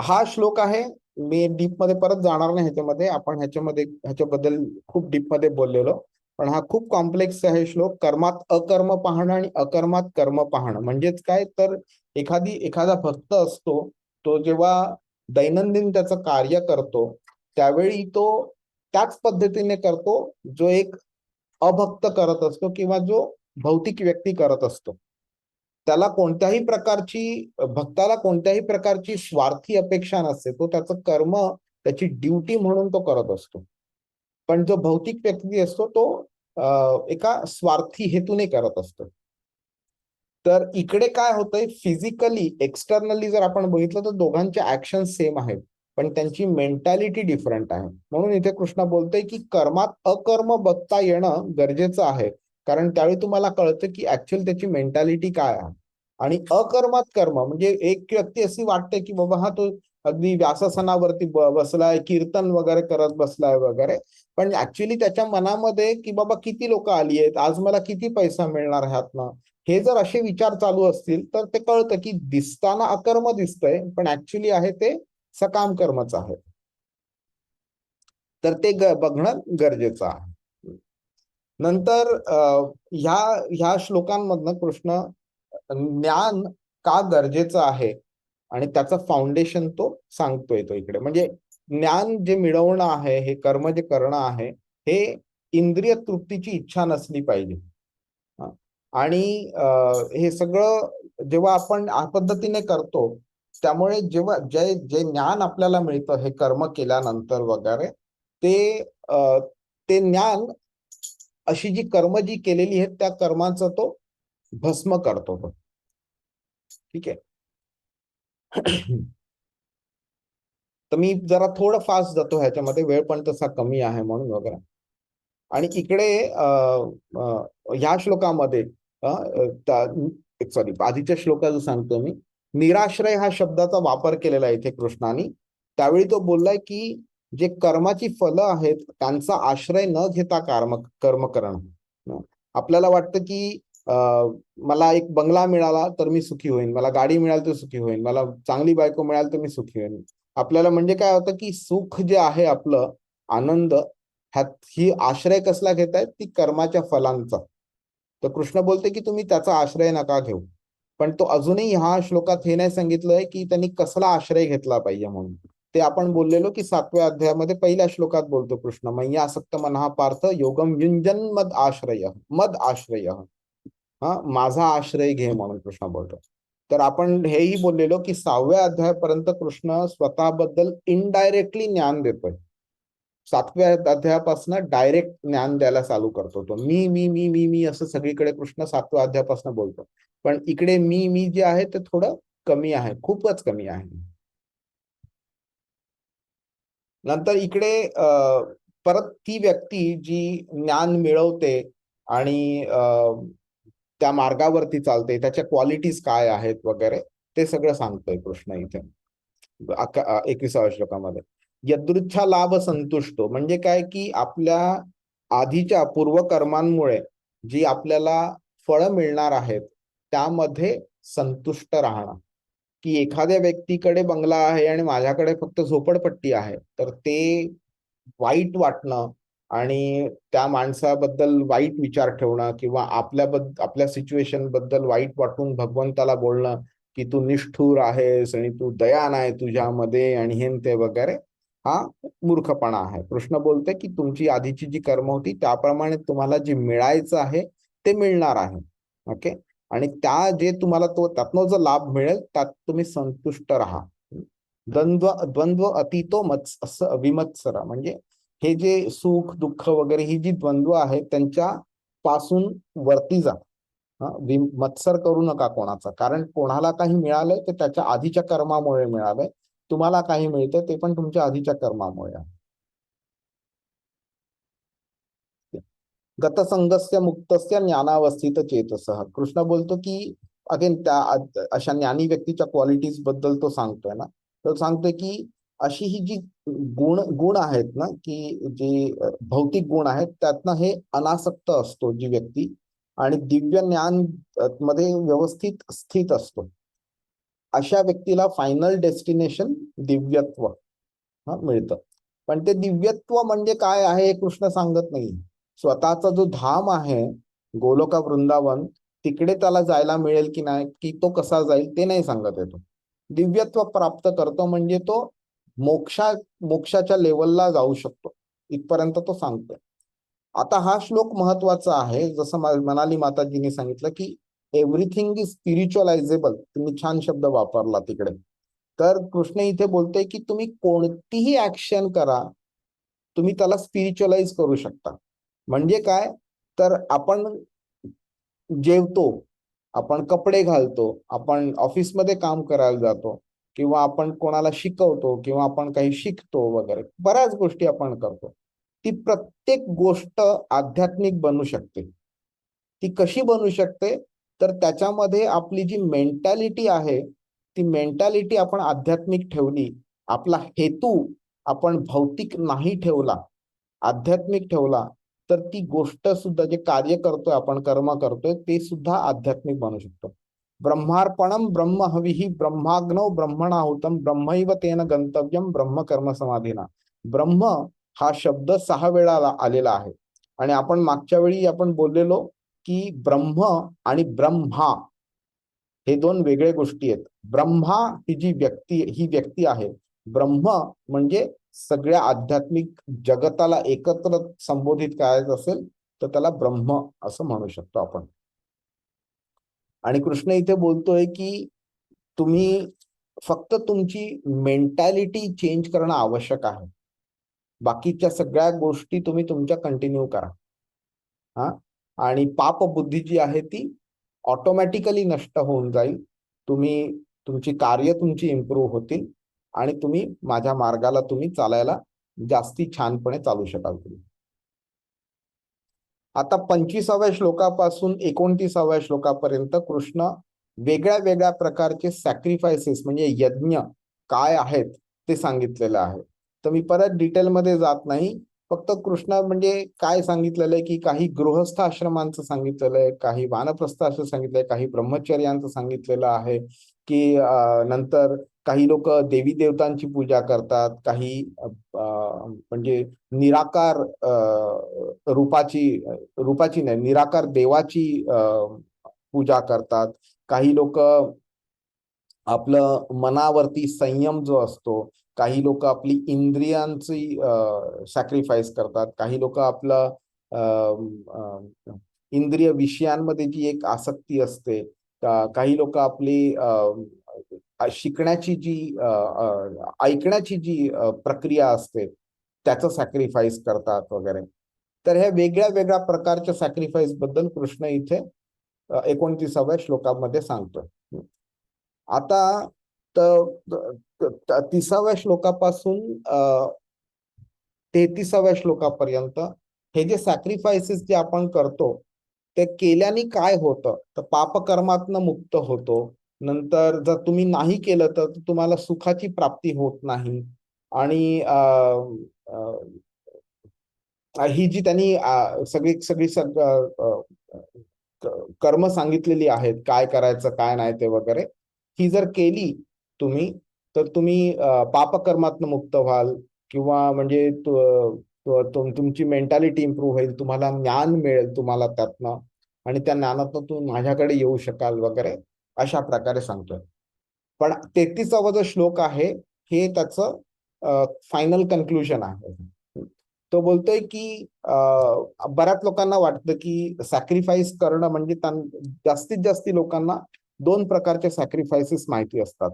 हा श्लोक आहे. मी डीप मध्ये परत जाणार नाही ह्याच्यामध्ये. आपण ह्याच्याबद्दल खूप डीप मध्ये बोललेलो, पण हा खूप कॉम्प्लेक्स आहे श्लोक. कर्मात अकर्म पाहणं आणि अकर्मात कर्म पाहणं म्हणजेच काय, तर एखादा भक्त असतो, तो जेव्हा दैनंदिन त्याचं कार्य करतो त्यावेळी तो त्याच पद्धतीने करतो जो एक अभक्त करत असतो किंवा जो भौतिक व्यक्ती करत असतो. त्याला भक्ताला कोणत्याही प्रकारची स्वार्थी अपेक्षा नसते. तो त्याचं कर्म त्याची ड्युटी म्हणून तो करत असतो. पण जो भौतिक व्यक्ती असतो तो एका स्वार्थी हेतूने करत असतो. तर इकडे काय होतंय, फिजिकली एक्सटर्नली जर आपण बघितलं तर दोघांचे ऍक्शन सेम आहेत, पण त्यांची मेंटॅलिटी डिफरंट आहे. म्हणून इथे कृष्ण बोलतोय की कर्मात अकर्म बघता येणं गरजेचं आहे, कारण त्यावेळी तुम्हाला कळतं की ऍक्च्युअली त्याची मेंटॅलिटी काय आहे. आणि अकर्मात कर्म म्हणजे एक व्यक्ती अशी वाटते की बाबा हा तो अगदी व्यासासनावरती बसलाय, कीर्तन वगैरे करत बसलाय वगैरे, पण ऍक्च्युअली त्याच्या मनामध्ये की बाबा किती लोक आली आहेत, आज मला किती पैसा मिळणार ह्यातनं, हे जर असे विचार चालू असतील तर ते कळतं की दिसताना अकर्म दिसतंय, पण ऍक्च्युअली आहे ते सकाम कर्मच आहे. तर ते बघणं गरजेचं आहे. नंतर ह्या श्लोकांमधनं कृष्ण ज्ञान का गरजेचं आहे आणि त्याचं फाउंडेशन तो सांगतोय तो इकडे. म्हणजे ज्ञान जे मिळवणं आहे, हे कर्म जे करणं आहे, हे इंद्रिय तृप्तीची इच्छा नसली पाहिजे. आणि हे सगळं जेव्हा आपण या पद्धतीने करतो, त्यामुळे जेव्हा जे जे ज्ञान आपल्याला मिळतं हे कर्म केल्यानंतर वगैरे, ते ज्ञान अशी जी कर्म जी केलेली आहेत त्या कर्मांचा तो भस्म करतो तो. ठीक आहे. तर मी जरा थोडं फास्ट जातो ह्याच्यामध्ये, वेळ पण तसा कमी आहे म्हणून वगैरे. आणि इकडे ह्या श्लोकामध्ये सॉरी आधीच्या श्लोकाचं सांगतो मी, निराश्रय हा शब्दाचा वापर केलेला आहे इथे कृष्णाने. त्यावेळी तो बोललाय की जे कर्माची फलं आहेत त्यांचा आश्रय न घेता कर्म करणं. आपल्याला वाटतं की मला एक बंगला मिळाला तर मी सुखी होईन, मला गाडी मिळाली तर सुखी होईन, मला चांगली बायको मिळाली तर मी सुखी होईन. आपल्याला म्हणजे काय होतं की सुख जे आहे आपलं, आनंद, ही आश्रय कसला घेतायत, ती कर्माच्या फलांचा. तर कृष्ण बोलते की तुम्ही त्याचा आश्रय नका घेऊ. पण तो अजूनही ह्या श्लोकात हे नाही सांगितलंय की त्यांनी कसला आश्रय घेतला पाहिजे म्हणून. ते आपण बोललेलो की 7व्या अध्यायामध्ये पहिल्या श्लोकात बोलतो कृष्ण, मय्यासक्त मनः पार्थ योगम युंजन मद आश्रय. हा माझा आश्रय घे म्हणून कृष्ण बोलतो. तर आपण हेही बोललेलो की 6व्या अध्यायापर्यंत कृष्ण स्वतःबद्दल इनडायरेक्टली ज्ञान देतोय. 7व्या अध्यायापासून डायरेक्ट ज्ञान द्यायला चालू करतो तो. मी मी मी मी मी असं सगळीकडे कृष्ण 7व्या अध्यायापासून बोलतो. पण इकडे मी जे आहे ते थोडं कमी आहे, खूपच कमी आहे. नंतर इकडे परत ती व्यक्ती जी ज्ञान मिळवते आणि त्या मार्गावरती चालते, त्याच्या क्वालिटीज काय आहेत वगैरे, ते सगळं सांगतोय कृष्ण इथे 21व्या श्लोकामध्ये. यदृच्छा लाभ संतुष्टो म्हणजे काय की आपल्या आधीच्या पूर्वकर्मांमुळे जी आपल्याला फळं मिळणार आहेत त्यामध्ये संतुष्ट राहणं. की एखाद्या व्यक्तीकडे बंगला आहे आणि माझ्याकडे फक्त झोपडपट्टी आहे, तर ते वाईट वाटणं आणि त्या माणसाबद्दल वाईट विचार ठेवणं किंवा आपल्या सिच्युएशन बद्दल वाईट वाटून भगवंताला बोलणं की तू निष्ठुर आहेस आणि तू दया नाही तुझ्यामध्ये आणि हे ते वगैरे, हा मूर्खपणा आहे. कृष्ण बोलते की तुमची आधीची जी कर्म होती त्याप्रमाणे तुम्हाला जे मिळायचं आहे ते मिळणार आहे. ओके. आणि जे तुम्हाला त्यातनं जो लाभ मिळेल त्यात तुम्ही संतुष्ट राहा. द्वंद्व अतितो विमत्सरा म्हणजे हे जे सुख दुःख वगैरे ही जी द्वंद्व आहे त्यांच्या पासून वरती जा. मत्सर करू नका कोणाचा, कारण कोणाला काही मिळालंय ते त्याच्या आधीच्या कर्मामुळे मिळालंय. तुम्हाला काही मिळतं ते पण तुमच्या आधीच्या कर्मामुळे आहे. गतसंगस्य मुक्तस्य ज्ञानावस्थित चेतसः. कृष्ण बोलतो की अगेन त्या अशा ज्ञानी व्यक्तीच्या क्वालिटीज बद्दल तो सांगतोय ना. तो सांगतोय की अशी ही जी गुण आहेत ना, की जे भौतिक गुण आहेत त्यातनं हे अनासक्त असतो जी व्यक्ती, आणि दिव्य ज्ञान मध्ये व्यवस्थित स्थित असतो, अशा व्यक्तीला फायनल डेस्टिनेशन दिव्यत्व मिळतं. पण ते दिव्यत्व म्हणजे काय आहे हे कृष्ण सांगत नाही. स्वतःचा जो धाम आहे गोलोका वृंदावन, तिकडे त्याला जायला मिळेल की नाही, की तो कसा जाईल ते नाही सांगत येतो. दिव्यत्व प्राप्त करतो म्हणजे तो मोक्षाच्या लेवलला जाऊ शकतो, इथपर्यंत तो सांगतोय. आता हा श्लोक महत्वाचा आहे. जसं मनाली माताजींनी सांगितलं की एव्हरीथिंग इज स्पिरिच्युअलायझेबल. तुम्ही छान शब्द वापरला तिकडे. तर कृष्ण इथे बोलतोय की तुम्ही कोणतीही ऍक्शन करा, तुम्ही त्याला स्पिरिच्युअलाइज करू शकता. म्हणजे काय, तर आपण जेवतो, आपण कपडे घालतो, आपण ऑफिसमध्ये काम करायला जातो, किंवा आपण कोणाला शिकवतो, किंवा आपण काही शिकतो वगैरे, बऱ्याच गोष्टी आपण करतो. ती प्रत्येक गोष्ट आध्यात्मिक बनू शकते. ती कशी बनू शकते, तर त्याच्यामध्ये आपली जी मेंटॅलिटी आहे ती मेंटॅलिटी आपण आध्यात्मिक ठेवली, आपला हेतू आपण भौतिक नाही ठेवला, आध्यात्मिक ठेवला, तर ती गोष्ट सुद्धा, जे कार्य करतोय आपण, कर्म करतोय, ते सुद्धा आध्यात्मिक बनू शकतो. ब्रह्मार्पणम ब्रह्म हविहि ब्रह्माग्नौ ब्रह्मणाहुतम ब्रह्मैव तेन गंतव्यम ब्रह्म कर्म समाधीना. ब्रह्म हा शब्द 6 वेळा आलेला आहे. आणि आपण मागच्या वेळी आपण बोललेलो की ब्रह्म आणि ब्रह्मा हे 2 वेगळे गोष्टी आहेत. ब्रह्मा ही व्यक्ती आहे. ब्रह्म म्हणजे सगळ्या आध्यात्मिक जगताला एकत्र संबोधित करायचं असेल तर त्याला ब्रह्म असं म्हणू शकतो आपण. आणि कृष्ण इथे बोलतोय की तुम्ही फक्त तुमची मेंटॅलिटी चेंज करणं आवश्यक आहे. बाकीच्या सगळ्या गोष्टी तुम्ही तुमच्या कंटिन्यू करा. आणि पाप बुद्धी जी आहे ती ऑटोमॅटिकली नष्ट होऊन जाईल. तुमची कार्य तुमची इम्प्रूव्ह होतील आणि तुम्ही माझ्या मार्गाला तुम्ही चालायला जास्ती छानपणे चालू शकाल तुम्ही. आता 25व्या श्लोकापासून 29व्या श्लोकापर्यंत कृष्ण वेगळ्या वेगळ्या प्रकारचे सॅक्रिफायसेस म्हणजे यज्ञ काय आहेत ते सांगितलेलं आहे. तर मी परत डिटेलमध्ये जात नाही. फक्त कृष्ण म्हणजे काय सांगितलेलं आहे की काही गृहस्थ आश्रमांचं सांगितलेलं आहे, काही वानप्रस्थ आश्रम सांगितलंय, काही ब्रह्मचर्यांचं सांगितलेलं आहे, की नंतर काही लोक देवी देवतांची पूजा करतात, काही म्हणजे निराकार रूपाची नाही, निराकार देवाची पूजा करतात. काही लोक आपलं मनावरती संयम जो असतो, काही लोक आपली इंद्रियांची सॅक्रिफाईस करतात, काही लोक आपलं इंद्रिय विषयांमध्ये जी एक आसक्ती असते, काही लोक आपली शिकण्याची जी ऐकण्याची जी प्रक्रिया असते त्याचं सॅक्रिफाईस करतात वगैरे. तर ह्या वेगळ्या वेगळ्या प्रकारच्या सॅक्रिफाईस बद्दल कृष्ण इथे 29व्या श्लोकामध्ये सांगतोय. आता 30व्या श्लोकापासून 33व्या श्लोकापर्यंत हे जे सॅक्रिफायसेस जे आपण करतो ते केल्याने काय होतं, तर पापकर्मातनं मुक्त होतो. नंतर जर तुम्ही नाही केलं तर तुम्हाला सुखाची प्राप्ती होत नाही. आणि ही जी त्यांनी सगळी कर्म सांगितलेली आहेत, काय करायचं काय नाही ते वगैरे, ही जर केली तुम्ही तर तुम्ही पापकर्मातनं मुक्त व्हाल, किंवा म्हणजे तुमची मेंटॅलिटी इम्प्रूव्ह होईल, तुम्हाला ज्ञान मिळेल तुम्हाला त्यातनं, आणि त्या ज्ञानातनं तुम्ही माझ्याकडे येऊ शकाल वगैरे, अशा प्रकारे सांगतोय. पण 33वा जो श्लोक आहे हे त्याचं फायनल कन्क्लुजन आहे. तो बोलतोय की बऱ्याच लोकांना वाटतं की सॅक्रिफाईस करणं म्हणजे जास्तीत जास्त लोकांना 2 प्रकारचे सॅक्रिफायसेस माहिती असतात,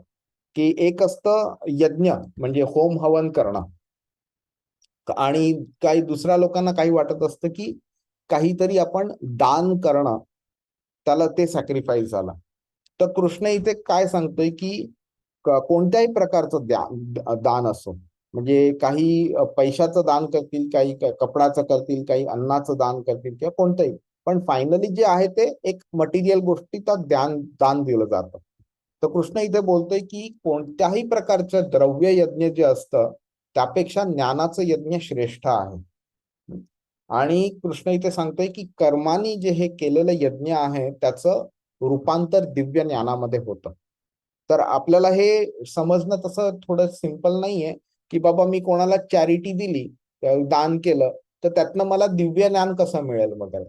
की एक असतं यज्ञ म्हणजे होम हवन करणं, आणि काही दुसऱ्या लोकांना काही वाटत असतं की काहीतरी आपण दान करणं त्याला ते सॅक्रिफाईस झाला. तर कृष्ण इथे काय सांगतोय की कोणत्याही प्रकारचं दान असो, म्हणजे काही पैशाचं दान करतील, काही कपडाचं करतील, काही अन्नाचं दान करतील किंवा कोणतंही, पण फायनली जे आहे ते एक मटेरियल गोष्टीचा दान दिलं जातं. तर कृष्ण इथे बोलतोय की कोणत्याही प्रकारचं द्रव्य यज्ञ जे असतं त्यापेक्षा ज्ञानाचं यज्ञ श्रेष्ठ आहे. आणि कृष्ण इथे सांगतोय की कर्मानी जे हे केलेलं यज्ञ आहे त्याचं रूपांतर दिव्य ज्ञानामध्ये होतं. तर आपल्याला हे समजणं तसं थोडं सिंपल नाहीये की बाबा मी कोणाला चॅरिटी दिली, दान केलं, तर त्यातनं मला दिव्य ज्ञान कसं मिळेल वगैरे.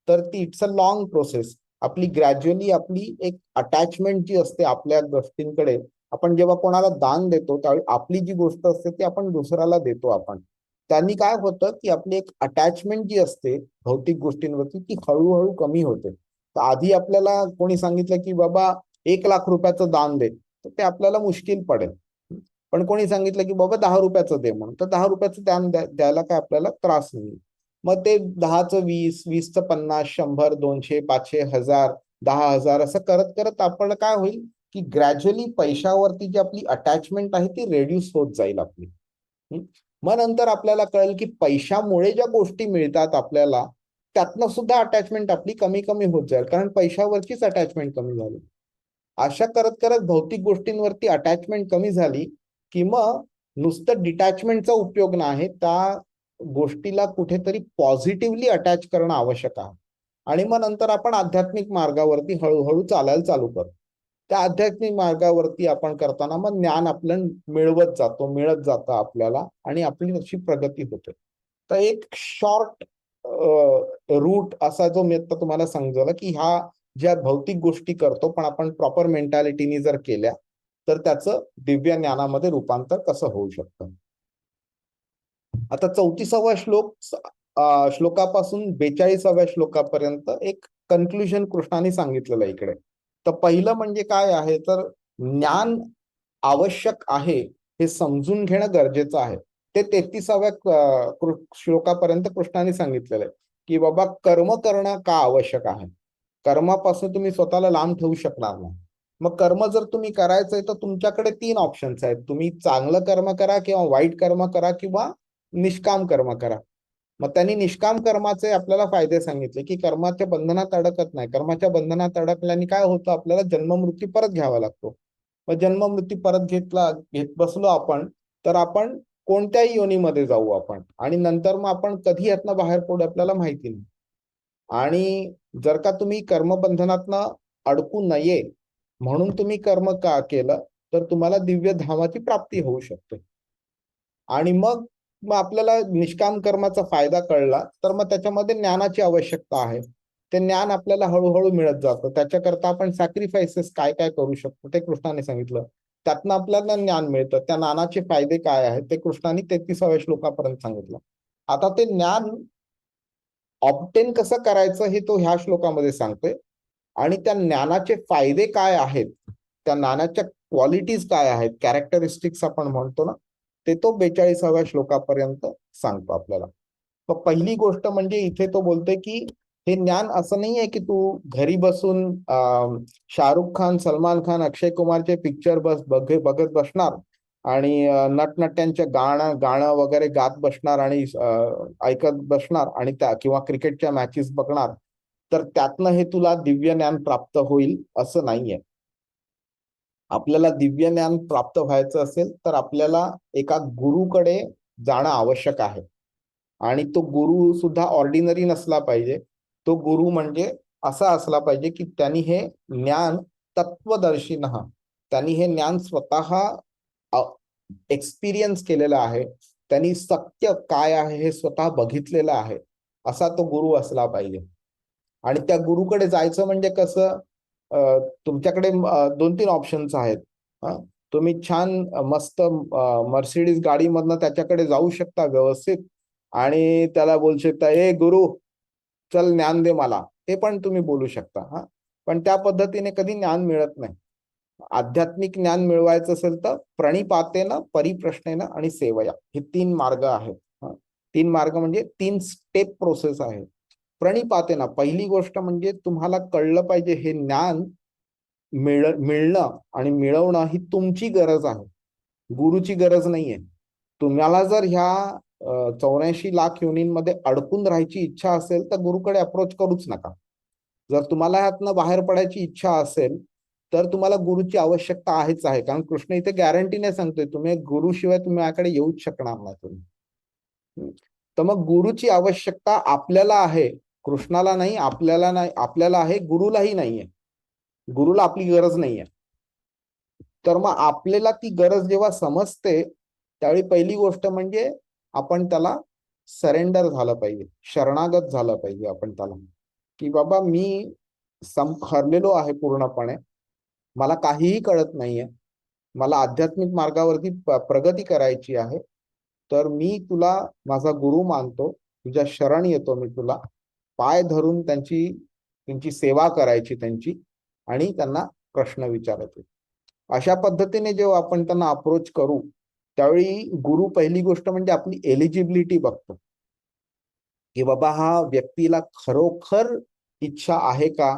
तर ती इट्स अ लॉंग प्रोसेस. आपली ग्रॅज्युअली आपली एक अटॅचमेंट जी असते आपल्या गोष्टींकडे, आपण जेव्हा कोणाला दान देतो त्यावेळी आपली जी गोष्ट असते ती आपण दुसऱ्याला देतो आपण. त्यांनी काय होतं की आपली एक अटॅचमेंट जी असते भौतिक गोष्टींवरती ती हळूहळू कमी होते. तर आधी आपल्याला कोणी सांगितलं की बाबा 1,00,000 रुपयाचं दान दे, तर ते आपल्याला मुश्किल पडेल. पण कोणी सांगितलं की बाबा 10 रुपयाचं दे म्हणून, तर 10 रुपयाचं दान द्यायला काय आपल्याला त्रास नाही. मग ते 10चं 20, 20चं 50, 100, 200, 500, 1000, 10,000 असं करत करत आपण काय होईल की ग्रॅज्युअली पैशावरती जी आपली अटॅचमेंट आहे ती रेड्यूस होत जाईल आपली. मग नंतर आपल्याला कळेल की पैशामुळे ज्या गोष्टी मिळतात आपल्याला त्यातनं सुद्धा अटॅचमेंट आपली कमी कमी होत जाईल, कारण पैशावरचीच अटॅचमेंट कमी झाली. अशा करत करत भौतिक गोष्टींवरती अटॅचमेंट कमी झाली की मग नुसतं डिटॅचमेंटचा उपयोग नाही, त्या गोष्टीला कुठेतरी पॉझिटिव्हली अटॅच करणं आवश्यक आहे. आणि मग नंतर आपण आध्यात्मिक मार्गावरती हळूहळू चालायला चालू करतो. त्या आध्यात्मिक मार्गावरती आपण करताना मग ज्ञान आपलं मिळत जातं आपल्याला आणि आपली अशी प्रगती होते. तर एक शॉर्ट रूट असा जो मी आता तुम्हाला सांगितलं की ह्या ज्या भौतिक गोष्टी करतो पण आपण प्रॉपर मेंटॅलिटीनी जर केल्या तर त्याचं दिव्य ज्ञानामध्ये रूपांतर कसं होऊ शकतं. आता 34वा श्लोकापासून 42व्या श्लोकापर्यंत एक कन्क्लुजन कृष्णाने सांगितलेलं आहे इकडे. तर पहिलं म्हणजे काय आहे, तर ज्ञान आवश्यक आहे हे समजून घेणं गरजेचं आहे. ते 33व्या श्लोकापर्यंत कृष्णाने सांगितलेलं आहे की बाबा कर्म करणं का आवश्यक आहे. कर्मापासून तुम्ही स्वतःला लांब ठेवू शकणार नाही. मग कर्म जर तुम्ही करायचंय तर तुमच्याकडे 3 ऑप्शन्स आहेत. तुम्ही चांगलं कर्म करा किंवा वाईट कर्म करा किंवा निष्काम कर्म करा. मग त्यांनी निष्काम कर्माचे आपल्याला फायदे सांगितले की कर्माच्या बंधनात अडकत नाही. कर्माच्या बंधनात अडकल्याने काय होतं, आपल्याला जन्ममृत्यू परत घ्यावा लागतो. मग जन्ममृत्यू परत घेत बसलो आपण तर आपण कोणत्याही योनीमध्ये जाऊ आपण, आणि नंतर मग आपण कधी यातनं बाहेर पडू आपल्याला माहिती नाही. आणि जर का तुम्ही कर्मबंधनातनं अडकू नये म्हणून तुम्ही कर्म का केलं तर तुम्हाला दिव्य धामाची प्राप्ती होऊ शकते. आणि मग आपल्याला निष्काम कर्माचा फायदा कळला तर मग त्याच्यामध्ये ज्ञानाची आवश्यकता आहे. ते ज्ञान आपल्याला हळूहळू मिळत जातं. त्याच्याकरता आपण सॅक्रिफायसेस काय काय करू शकतो ते कृष्णाने सांगितलं. त्यातनं आपल्याला ज्ञान मिळतं. त्या ज्ञानाचे फायदे काय आहेत ते कृष्णाने 33व्या श्लोकापर्यंत सांगितलं. आता ते ज्ञान ऑब्टेन कसं करायचं हे तो ह्या श्लोकामध्ये सांगतोय. आणि त्या ज्ञानाचे फायदे काय आहेत, त्या ज्ञानाच्या क्वालिटीज काय आहेत, कॅरेक्टरिस्टिक्स आपण म्हणतो ना, ते तो 42व्या श्लोकापर्यंत सांगतो आपल्याला. तर पहिली गोष्ट म्हणजे इथे तो बोलतोय की हे ज्ञान असं नाहीये की तू घरी बसून शाहरुख खान, सलमान खान, अक्षय कुमारचे पिक्चर बघत बसणार आणि नटनट्यांचे गाणं वगैरे गात बसणार आणि ऐकत बसणार आणि त्या किंवा क्रिकेटच्या मॅचेस बघणार तर त्यातनं हे तुला दिव्य ज्ञान प्राप्त होईल असं नाहीये. आपल्याला दिव्य ज्ञान प्राप्त व्हायचं असेल तर आपल्याला एका गुरुकडे जाणं आवश्यक आहे. आणि तो गुरु सुद्धा ऑर्डिनरी नसला पाहिजे. तो गुरु म्हणजे असा असला पाहिजे की त्यांनी हे ज्ञान तत्वदर्शीनः, त्यांनी हे ज्ञान स्वतः एक्सपिरियन्स केलेलं आहे. त्यांनी सत्य काय आहे हे स्वतः बघितलेलं आहे, असा तो गुरु असला पाहिजे. आणि त्या गुरुकडे जायचं म्हणजे कसं, तुमच्याकडे 2-3 ऑप्शन्स आहेत. तुम्ही छान मस्त मर्सिडीज गाडीमधनं त्याच्याकडे जाऊ शकता व्यवस्थित आणि त्याला बोलू शकता, ए गुरु चल ज्ञान दे मला, ते पण तुम्ही बोलू शकता. पण त्या पद्धतीने कधी ज्ञान मिळत नाही. आध्यात्मिक ज्ञान मिळवायचं असेल तर प्रणिपातेनं, परिप्रश्नेनं आणि सेवया हे 3 मार्ग आहेत. 3 मार्ग म्हणजे 3 स्टेप प्रोसेस आहे. प्रणिपातेन, पहिली गोष्ट म्हणजे तुम्हाला कळलं पाहिजे हे ज्ञान मिळणं आणि मिळवणं ही तुमची गरज आहे, गुरुची गरज नाहीये. तुम्हाला जर ह्या 84 लाख योनींमध्ये अडकून राहायची इच्छा असेल तर गुरुकडे अप्रोच करूच नका. जर तुम्हाला ह्यातनं बाहेर पडायची इच्छा असेल तर तुम्हाला गुरुची आवश्यकता आहेच आहे. कारण कृष्ण इथे गॅरंटीने सांगतोय, तुम्ही गुरुशिवाय तुम्ही माझ्याकडे येऊच शकणार नाही तुम्ही. तर मग गुरुची आवश्यकता आपल्याला आहे, कृष्णाला नाही, आपल्याला नाही, आपल्याला आहे, गुरुलाही नाहीये. गुरुला आपली गरज नाहीये. तर मग आपल्याला ती गरज जेव्हा समजते त्यावेळी पहिली गोष्ट म्हणजे आपण त्याला सरेंडर झालं पाहिजे, शरणागत झालं पाहिजे आपण त्याला, की बाबा मी हरलेलो आहे पूर्णपणे, मला काहीही कळत नाहीये, मला आध्यात्मिक मार्गावरती प्रगती करायची आहे, तर मी तुला माझा गुरु मानतो, तुझ्या शरण येतो, मी तुला पाय धरून त्यांची सेवा करायची त्यांची, आणि त्यांना प्रश्न विचारायचे. अशा पद्धतीने जेव्हा आपण त्यांना अप्रोच करू त्यावेळी गुरु पहिली गोष्ट म्हणजे आपली एलिजिबिलिटी बघतो, की बाबा हा व्यक्तीला खरोखर इच्छा आहे का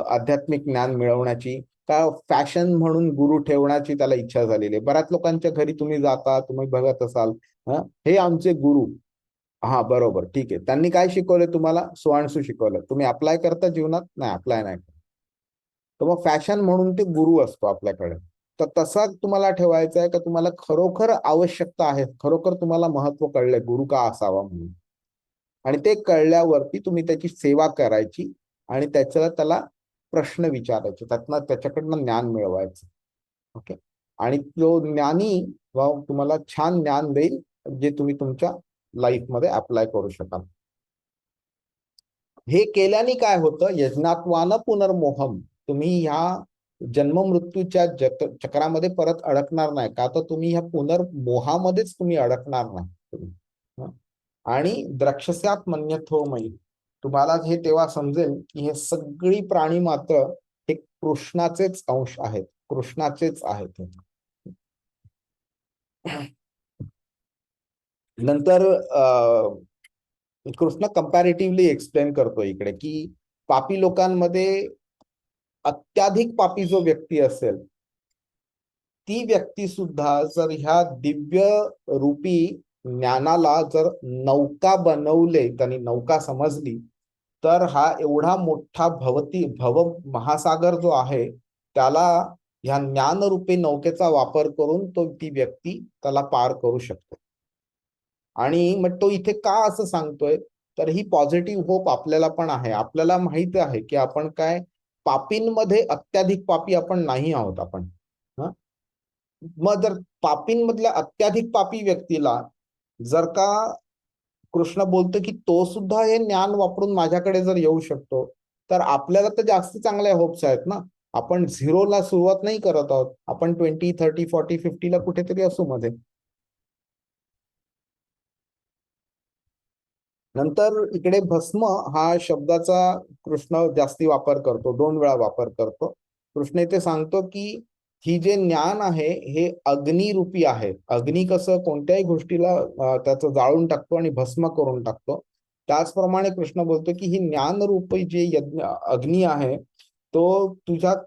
आध्यात्मिक ज्ञान मिळवण्याची, का फॅशन म्हणून गुरु ठेवण्याची त्याला इच्छा झालेली आहे. बऱ्याच लोकांच्या घरी तुम्ही जाता, तुम्ही बघत असाल, हे आमचे गुरु, हा बरोबर, ठीक आहे, त्यांनी काय शिकवलं तुम्हाला, सुवाणसू शिकवलं, तुम्ही अप्लाय करता जीवनात, नाही अप्लाय नाही करत. तर मग फॅशन म्हणून ते गुरु असतो आपल्याकडे. तर तसा तुम्हाला ठेवायचा आहे का तुम्हाला खरोखर आवश्यकता आहे, खरोखर तुम्हाला महत्व कळलंय गुरु का असावा म्हणून, आणि ते कळल्यावरती तुम्ही त्याची सेवा करायची आणि त्याला प्रश्न विचारायचे, त्यातनं त्याच्याकडनं ज्ञान मिळवायचं. ओके. आणि तो ज्ञानी तुम्हाला छान ज्ञान देईल जे तुम्ही तुमच्या लाईफमध्ये अप्लाय करू शकाल. हे केल्याने काय होतं, यज्ञात्वान पुनर्मोहम, तुम्ही ह्या जन्म मृत्यूच्या चक्रामध्ये परत अडकणार नाही का, तर तुम्ही ह्या पुनर्मोहामध्येच तुम्ही अडकणार नाही. आणि द्रक्षस्यात मन्यथोमयी, तुम्हाला हे तेव्हा समजेल की हे सगळी प्राणी मात्र हे कृष्णाचेच अंश आहेत, कृष्णाचेच आहेत. नंतर कृष्ण कंपॅरेटिव्हली एक्सप्लेन करतो इकडे, की पापी लोकांमध्ये अत्याधिक पापी जो व्यक्ती असेल ती व्यक्ती सुद्धा जर ह्या दिव्य रूपी ज्ञानाला जर नौका बनवले, त्यांनी नौका समजली, तर हा एवढा मोठा भव महासागर जो आहे त्याला ह्या ज्ञानरूपी नौकेचा वापर करून ती व्यक्ती त्याला पार करू शकतो. आणि मग तो इथे का असं सांगतोय, तर ही पॉझिटिव्ह होप आपल्याला पण आहे. आपल्याला माहित आहे की आपण काय पापींमध्ये अत्याधिक पापी आपण नाही आहोत आपण. मग जर पापींमधल्या अत्याधिक पापी व्यक्तीला जर का कृष्ण बोलतो की तो सुद्धा हे ज्ञान वापरून माझ्याकडे जर येऊ शकतो, तर आपल्याला तर जास्त चांगल्या होप्स आहेत ना. आपण झिरोला सुरुवात नाही करत आहोत, आपण 20, 30, 40, 50 ला कुठेतरी असू मध्ये. नंतर इकडे भस्म हा शब्दाचा कृष्ण जास्ती वापर करतो, 2 वेळा वापर करतो. कृष्ण इथे सांगतो की ही जे ज्ञान आहे हे अग्निरूपी आहे. अग्नी कसं कोणत्याही गोष्टीला त्याचं जाळून टाकतो आणि भस्म करून टाकतो, त्याचप्रमाणे कृष्ण बोलतो की ही ज्ञानरूपी जे अग्नी आहे तो तुझ्यात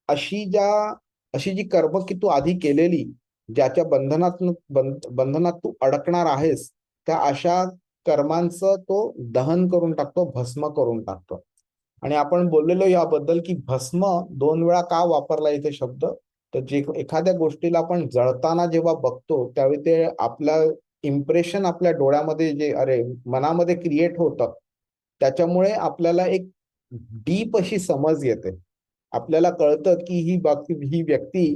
अशी जी कर्म की तू आधी केलेली, ज्याच्या बंधनात तू अडकणार आहेस, त्या अशा कर्मांचं तो दहन करून टाकतो, भस्म करून टाकतो. आणि आपण बोललेलो याबद्दल की भस्म 2 वेळा का वापरला इथे शब्द, तर जे एखाद्या गोष्टीला आपण जळताना जेव्हा बघतो त्यावेळी ते आपल्या इम्प्रेशन आपल्या डोळ्यामध्ये जे मनामध्ये क्रिएट होतं, त्याच्यामुळे आपल्याला एक डीप अशी समज येते. आपल्याला कळतं की ही व्यक्ती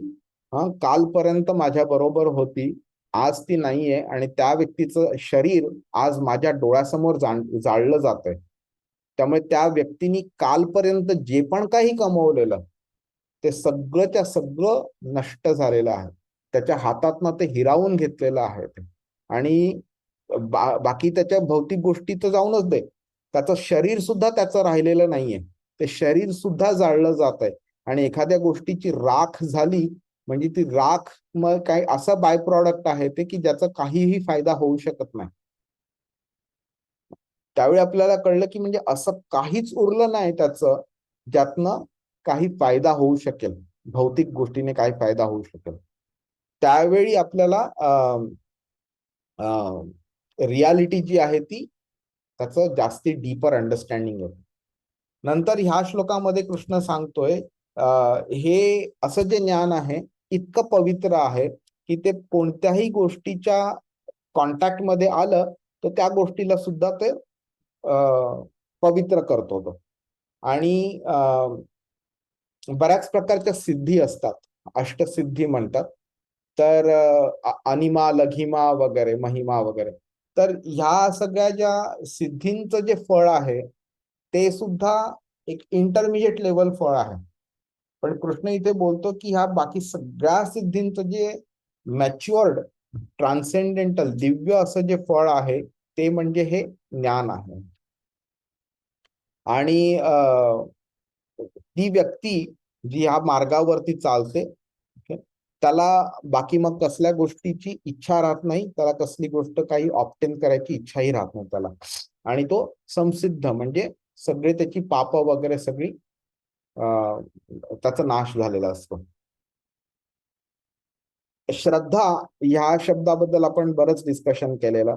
कालपर्यंत माझ्या बरोबर होती, आज ती नाहीये, आणि त्या व्यक्तीचं शरीर आज माझ्या डोळ्यासमोर जाळलं जातंय. त्यामुळे त्या व्यक्तीने कालपर्यंत जे पण काही कमवलेलं ते सगळंच्या सगळं नष्ट झालेलं आहे. त्याच्या हातातनं ते हिरावून घेतलेलं आहे ते. आणि बाकी त्याच्या भौतिक गोष्टी तर जाऊनच दे, त्याचं शरीर सुद्धा त्याचं राहिलेलं नाहीये. ते शरीर सुद्धा जाळलं जात आहे. आणि एखाद्या गोष्टीची राख झाली म्हणजे ती राख मग काय असं बाय प्रॉडक्ट आहे ते की ज्याचा काहीही फायदा होऊ शकत नाही. त्यावेळी आपल्याला कळलं की म्हणजे असं काहीच उरलं नाही त्याचं ज्यातनं काही फायदा होऊ शकेल, भौतिक गोष्टीने काही फायदा होऊ शकेल. त्यावेळी आपल्याला रियालिटी जी आहे ती त्याचं जास्ती डीपर अंडरस्टँडिंग येतं. नंतर ह्या श्लोकामध्ये कृष्ण सांगतोय हे असं जे ज्ञान आहे इतकं पवित्र आहे की ते कोणत्याही गोष्टीच्या कॉन्टॅक्ट मध्ये आलं तर त्या गोष्टीला सुद्धा ते पवित्र करतो तो. आणि बऱ्याच प्रकारच्या सिद्धी असतात, अष्टसिद्धी म्हणतात. तर अनिमा, लघिमा वगैरे, महिमा वगैरे. तर ह्या सगळ्या ज्या सिद्धींचं जे फळ आहे ते सुद्धा एक इंटरमिजिएट लेवल फळ आहे. पण कृष्ण इथे बोलतो की ह्या बाकी सगळ्या सिद्धींचं जे मॅच्युअर्ड, ट्रान्सेंडेंटल, दिव्य असं जे फळ आहे ते म्हणजे हे ज्ञान आहे. आणि ती व्यक्ती जी ह्या मार्गावरती चालते त्याला बाकी मग कसल्या गोष्टीची इच्छा राहत नाही, त्याला कसली गोष्ट काही ऑब्टेन करायची इच्छाही राहत नाही त्याला. आणि तो संसिद्ध म्हणजे सगळे त्याची पाप वगैरे सगळी त्याचा नाश झालेला असतो. श्रद्धा ह्या शब्दाबद्दल आपण बरंच डिस्कशन केलेलं.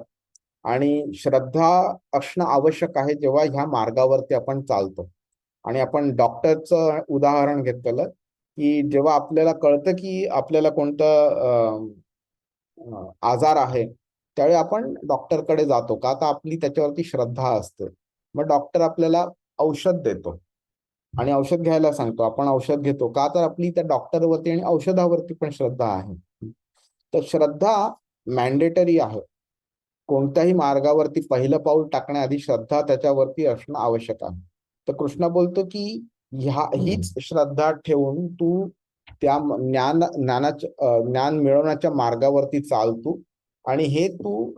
आणि श्रद्धा असणं आवश्यक आहे जेव्हा ह्या मार्गावरती आपण चालतो. आणि आपण डॉक्टरचं उदाहरण घेतलेलं की जेव्हा आपल्याला कळतं की आपल्याला कोणतं आजार आहे त्यावेळी आपण डॉक्टरकडे जातो का तर आपली त्याच्यावरती श्रद्धा असते. मग डॉक्टर आपल्याला औषध देतो आणि औषध घ्यायला सांगतो, आपण औषध घेतो का तर आपली त्या डॉक्टरवरती आणि औषधावरती पण श्रद्धा आहे. तर श्रद्धा मॅन्डेटरी आहे. कोणत्याही मार्गावरती पहिलं पाऊल टाकण्याआधी श्रद्धा त्याच्यावरती असणं आवश्यक आहे. तर कृष्ण बोलतो की हीच श्रद्धा ठेवून तू त्या ज्ञान मिळवण्याच्या मार्गावरती चाल तू. आणि हे तू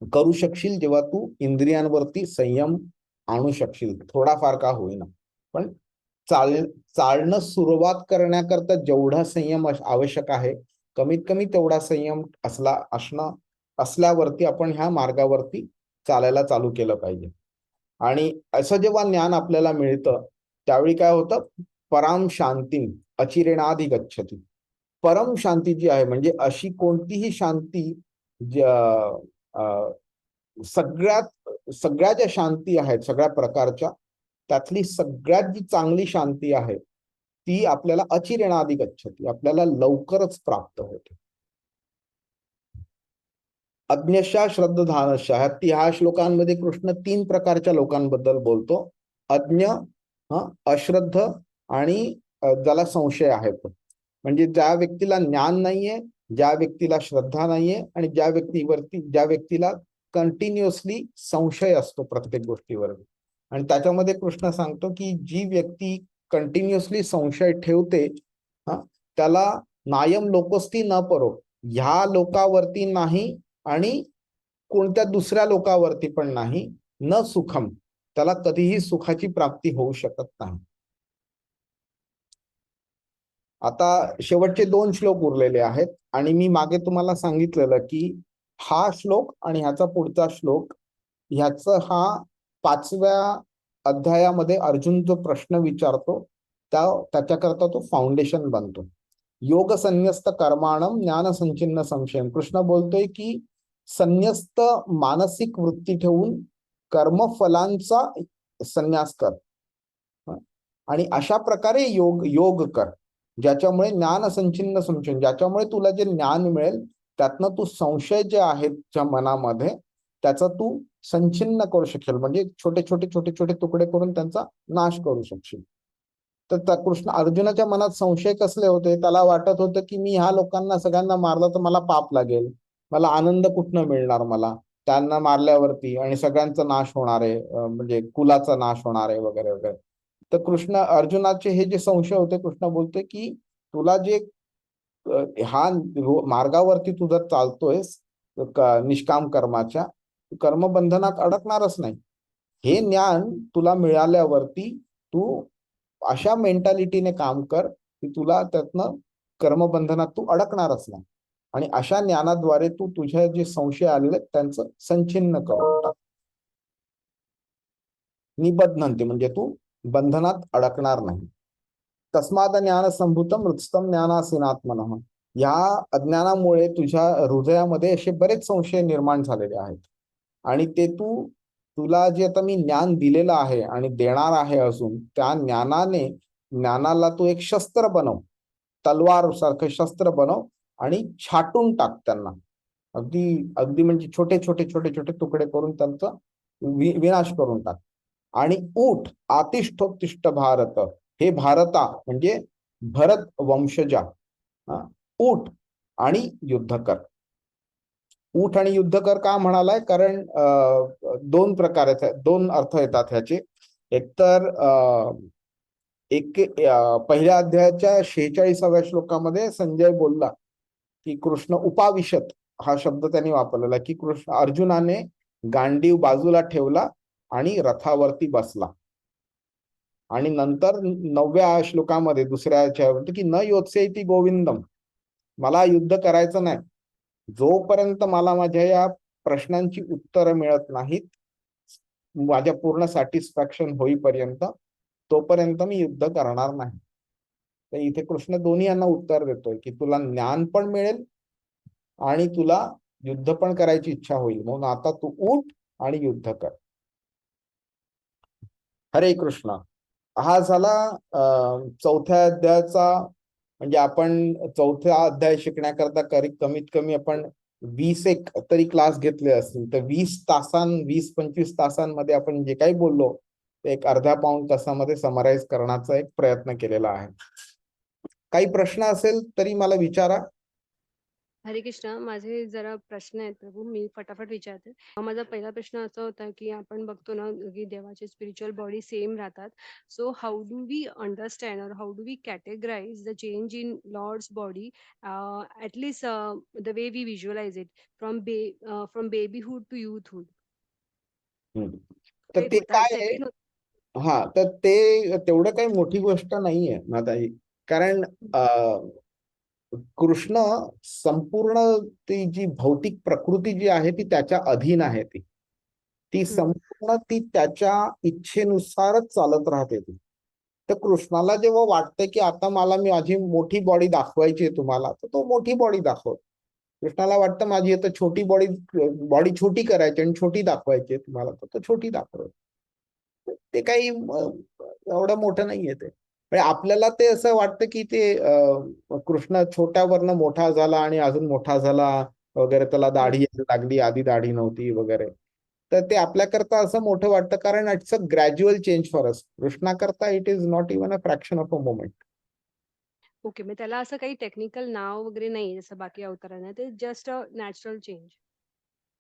करू शकशील जेव्हा तू इंद्रियांवरती संयम आणू शकशील, थोडाफार का होईना. पण चालणं सुरुवात करण्याकरता जेवढा संयम आवश्यक आहे कमीत कमी तेवढा संयम असल्यावरती आपण ह्या मार्गावरती चालायला चालू केलं पाहिजे. आणि असं जेव्हा ज्ञान आपल्याला मिळतं त्यावेळी काय होतं, पराम शांती अचिरेणाधी गच्छती. परम शांती जी आहे म्हणजे अशी कोणतीही शांती सगळ्या ज्या शांती आहेत सगळ्या प्रकारच्या त्यातली सगळ्यात जी चांगली शांती आहे ती आपल्याला अचिरेणाधी गच्छती, आपल्याला लवकरच प्राप्त होते. अज्ञशा श्रद्धानशा ह्या श्लोकांमध्ये कृष्ण 3 प्रकारच्या लोकांबद्दल बोलतो. अज्ञ, अश्रद्ध आणि ज्याला संशय आहे. म्हणजे ज्या व्यक्तीला ज्ञान नाहीये, ज्या व्यक्तीला श्रद्धा नाहीये आणि ज्या व्यक्तीला कंटिन्युअसली संशय असतो प्रत्येक गोष्टीवर. आणि त्याच्यामध्ये कृष्ण सांगतो की जी व्यक्ती कंटिन्युअसली संशय ठेवते त्याला नायम लोकस्ती न परो, ह्या लोकावरती नाही आणि कोणत्या दुसऱ्या लोकावरती पण नाही, न सुखम, त्याला कधीही सुखाची प्राप्ती होऊ शकत नाही. आता शेवटचे 2 श्लोक उरलेले आहेत आणि मी मागे तुम्हाला सांगितलेलं की हा श्लोक आणि ह्याचा पुढचा श्लोक ह्याचं हा 5व्या अध्यायामध्ये अर्जुन जो प्रश्न विचारतो त्याच्याकरता तो फाउंडेशन बनतो. योग संन्यस्त कर्माणम ज्ञान संचिन्न संशयम. कृष्ण बोलतोय की संन्यस्त मानसिक वृत्ती ठेवून कर्मफलांचा संन्यास कर आणि अशा प्रकारे योग कर ज्याच्यामुळे ज्ञान संचिन्न संशय, ज्याच्यामुळे तुला जे ज्ञान मिळेल त्यातनं तू संशय जे आहेत ज्या मनामध्ये त्याचा तू संचिन्न करू शकशील, म्हणजे छोटे छोटे तुकडे करून त्यांचा नाश करू शकशील. तर कृष्ण अर्जुनाच्या मनात संशय कसले होते, त्याला वाटत होतं की मी ह्या लोकांना सगळ्यांना मारलं तर मला पाप लागेल, मला आनंद कुठनं मिळणार, मला त्यांना मारल्यावरती आणि सगळ्यांचा नाश होणार आहे, म्हणजे कुलाचा नाश होणार आहे वगैरे वगैरे. तर अर्जुनाचे हे जे संशय होते कृष्ण बोलते की तुला जे हा मार्गावरती तू जर चालतोयस निष्काम कर्माच्या, कर्मबंधनात अडकणारच नाही. हे ज्ञान तुला मिळाल्यावरती तू अशा मेंटॅलिटीने काम कर की तुला त्यातनं कर्मबंधनात तू अडकणारच नाही. आणि अशा ज्ञानाद्वारे तू तुझ्या जे संशय आलेले त्यांचं संचिन्न करून टाक. निबध्नन्ति म्हणजे तू बंधनात अडकणार नाही. तस्माद ज्ञान संभूतम हृत्स्थम ज्ञानासीनात्मनः. या अज्ञानामुळे तुझ्या हृदयामध्ये असे बरेच संशय निर्माण झालेले आहेत आणि ते तुला जे आता मी ज्ञान दिलेलं आहे आणि देणार आहे अजून, त्या ज्ञानाला तू एक शस्त्र बनव, तलवार सारखं शस्त्र बनव आणि छाटून टाक त्यांना. अगदी अगदी म्हणजे छोटे छोटे छोटे छोटे तुकडे करून त्यांचा विनाश करून टाक. आणि उठ, आतिष्ठोत्तिष्ठ भारत, हे भारता म्हणजे भरत वंशजा, उठ आणि युद्ध कर. उठ आणि युद्ध कर का म्हणालाय? कारण दोन अर्थ येतात ह्याचे. एकतर पहिल्या अध्यायाच्या 46व्या श्लोकामध्ये संजय बोलला की कृष्ण उपाविशत हा शब्द त्यांनी वापरलेला, की अर्जुनाने गांडीव बाजूला ठेवला आणि रथावरती बसला. आणि नंतर 9व्या श्लोकामध्ये दुसऱ्या की न योत्सेति गोविंदम, मला युद्ध करायचं नाही जोपर्यंत मला माझ्या या प्रश्नांची उत्तरं मिळत नाहीत, माझ्या पूर्ण सॅटिस्फॅक्शन होईपर्यंत, तोपर्यंत मी युद्ध करणार नाही. तर इथे कृष्ण दोन्ही यांना उत्तर देतोय की तुला ज्ञान पण मिळेल आणि तुला युद्ध पण करायची इच्छा होईल, म्हणून आता तू उठ आणि युद्ध कर. हरे कृष्ण. हा झाला चौथ्या अध्यायाचा. म्हणजे आपण चौथा अध्याय शिकण्याकरता कमीत कमी आपण 21 तरी क्लास घेतले असतील. तर 20-25 तासांमध्ये आपण जे काही बोललो ते एक अर्ध्या पाऊण तासामध्ये समराईज करण्याचा एक प्रयत्न केलेला आहे. काही प्रश्न असेल तरी मला विचारा. हरे कृष्ण. माझे जरा प्रश्न आहेत प्रभू, मी फटाफट विचारते. माझा पहिला प्रश्न असा होता की आपण बघतो ना की देवाचे स्पिरिच्युअल बॉडी सेम राहतात. So how do we understand or how do we categorize the change in Lord's body, at least the way we visualize it from babyhood to youthhood? तर ते काय आहे? हा, तर ते तेवढं काही मोठी गोष्ट नाहीये माताजी. कारण कृष्ण संपूर्ण ती जी भौतिक प्रकृती जी आहे ती त्याच्या अधीन आहे. ती संपूर्ण ती त्याच्या इच्छेनुसारच चालत राहते. ती तर कृष्णाला जेव्हा वाटतं की आता मला माझी मोठी बॉडी दाखवायची आहे तुम्हाला, तर तो मोठी बॉडी दाखवतो. कृष्णाला वाटतं माझी आता छोटी बॉडी छोटी करायची आणि छोटी दाखवायची आहे तुम्हाला, तर तो छोटी दाखवतो. ते काही एवढं मोठं नाहीये ते. आपल्याला ते असं वाटतं की ते कृष्ण छोट्यावरनं मोठा झाला आणि अजून मोठा झाला वगैरे, त्याला दाढी लागली, आधी दाढी नव्हती वगैरे. तर ते आपल्याकरता असं मोठं वाटतं कारण it's a gradual change for us. कृष्णाकरता it is not even a fraction of a moment. Okay, मग त्याला असं काही टेक्निकल नाव वगैरे नाही जसं बाकी अवतारांना, ते just a natural change.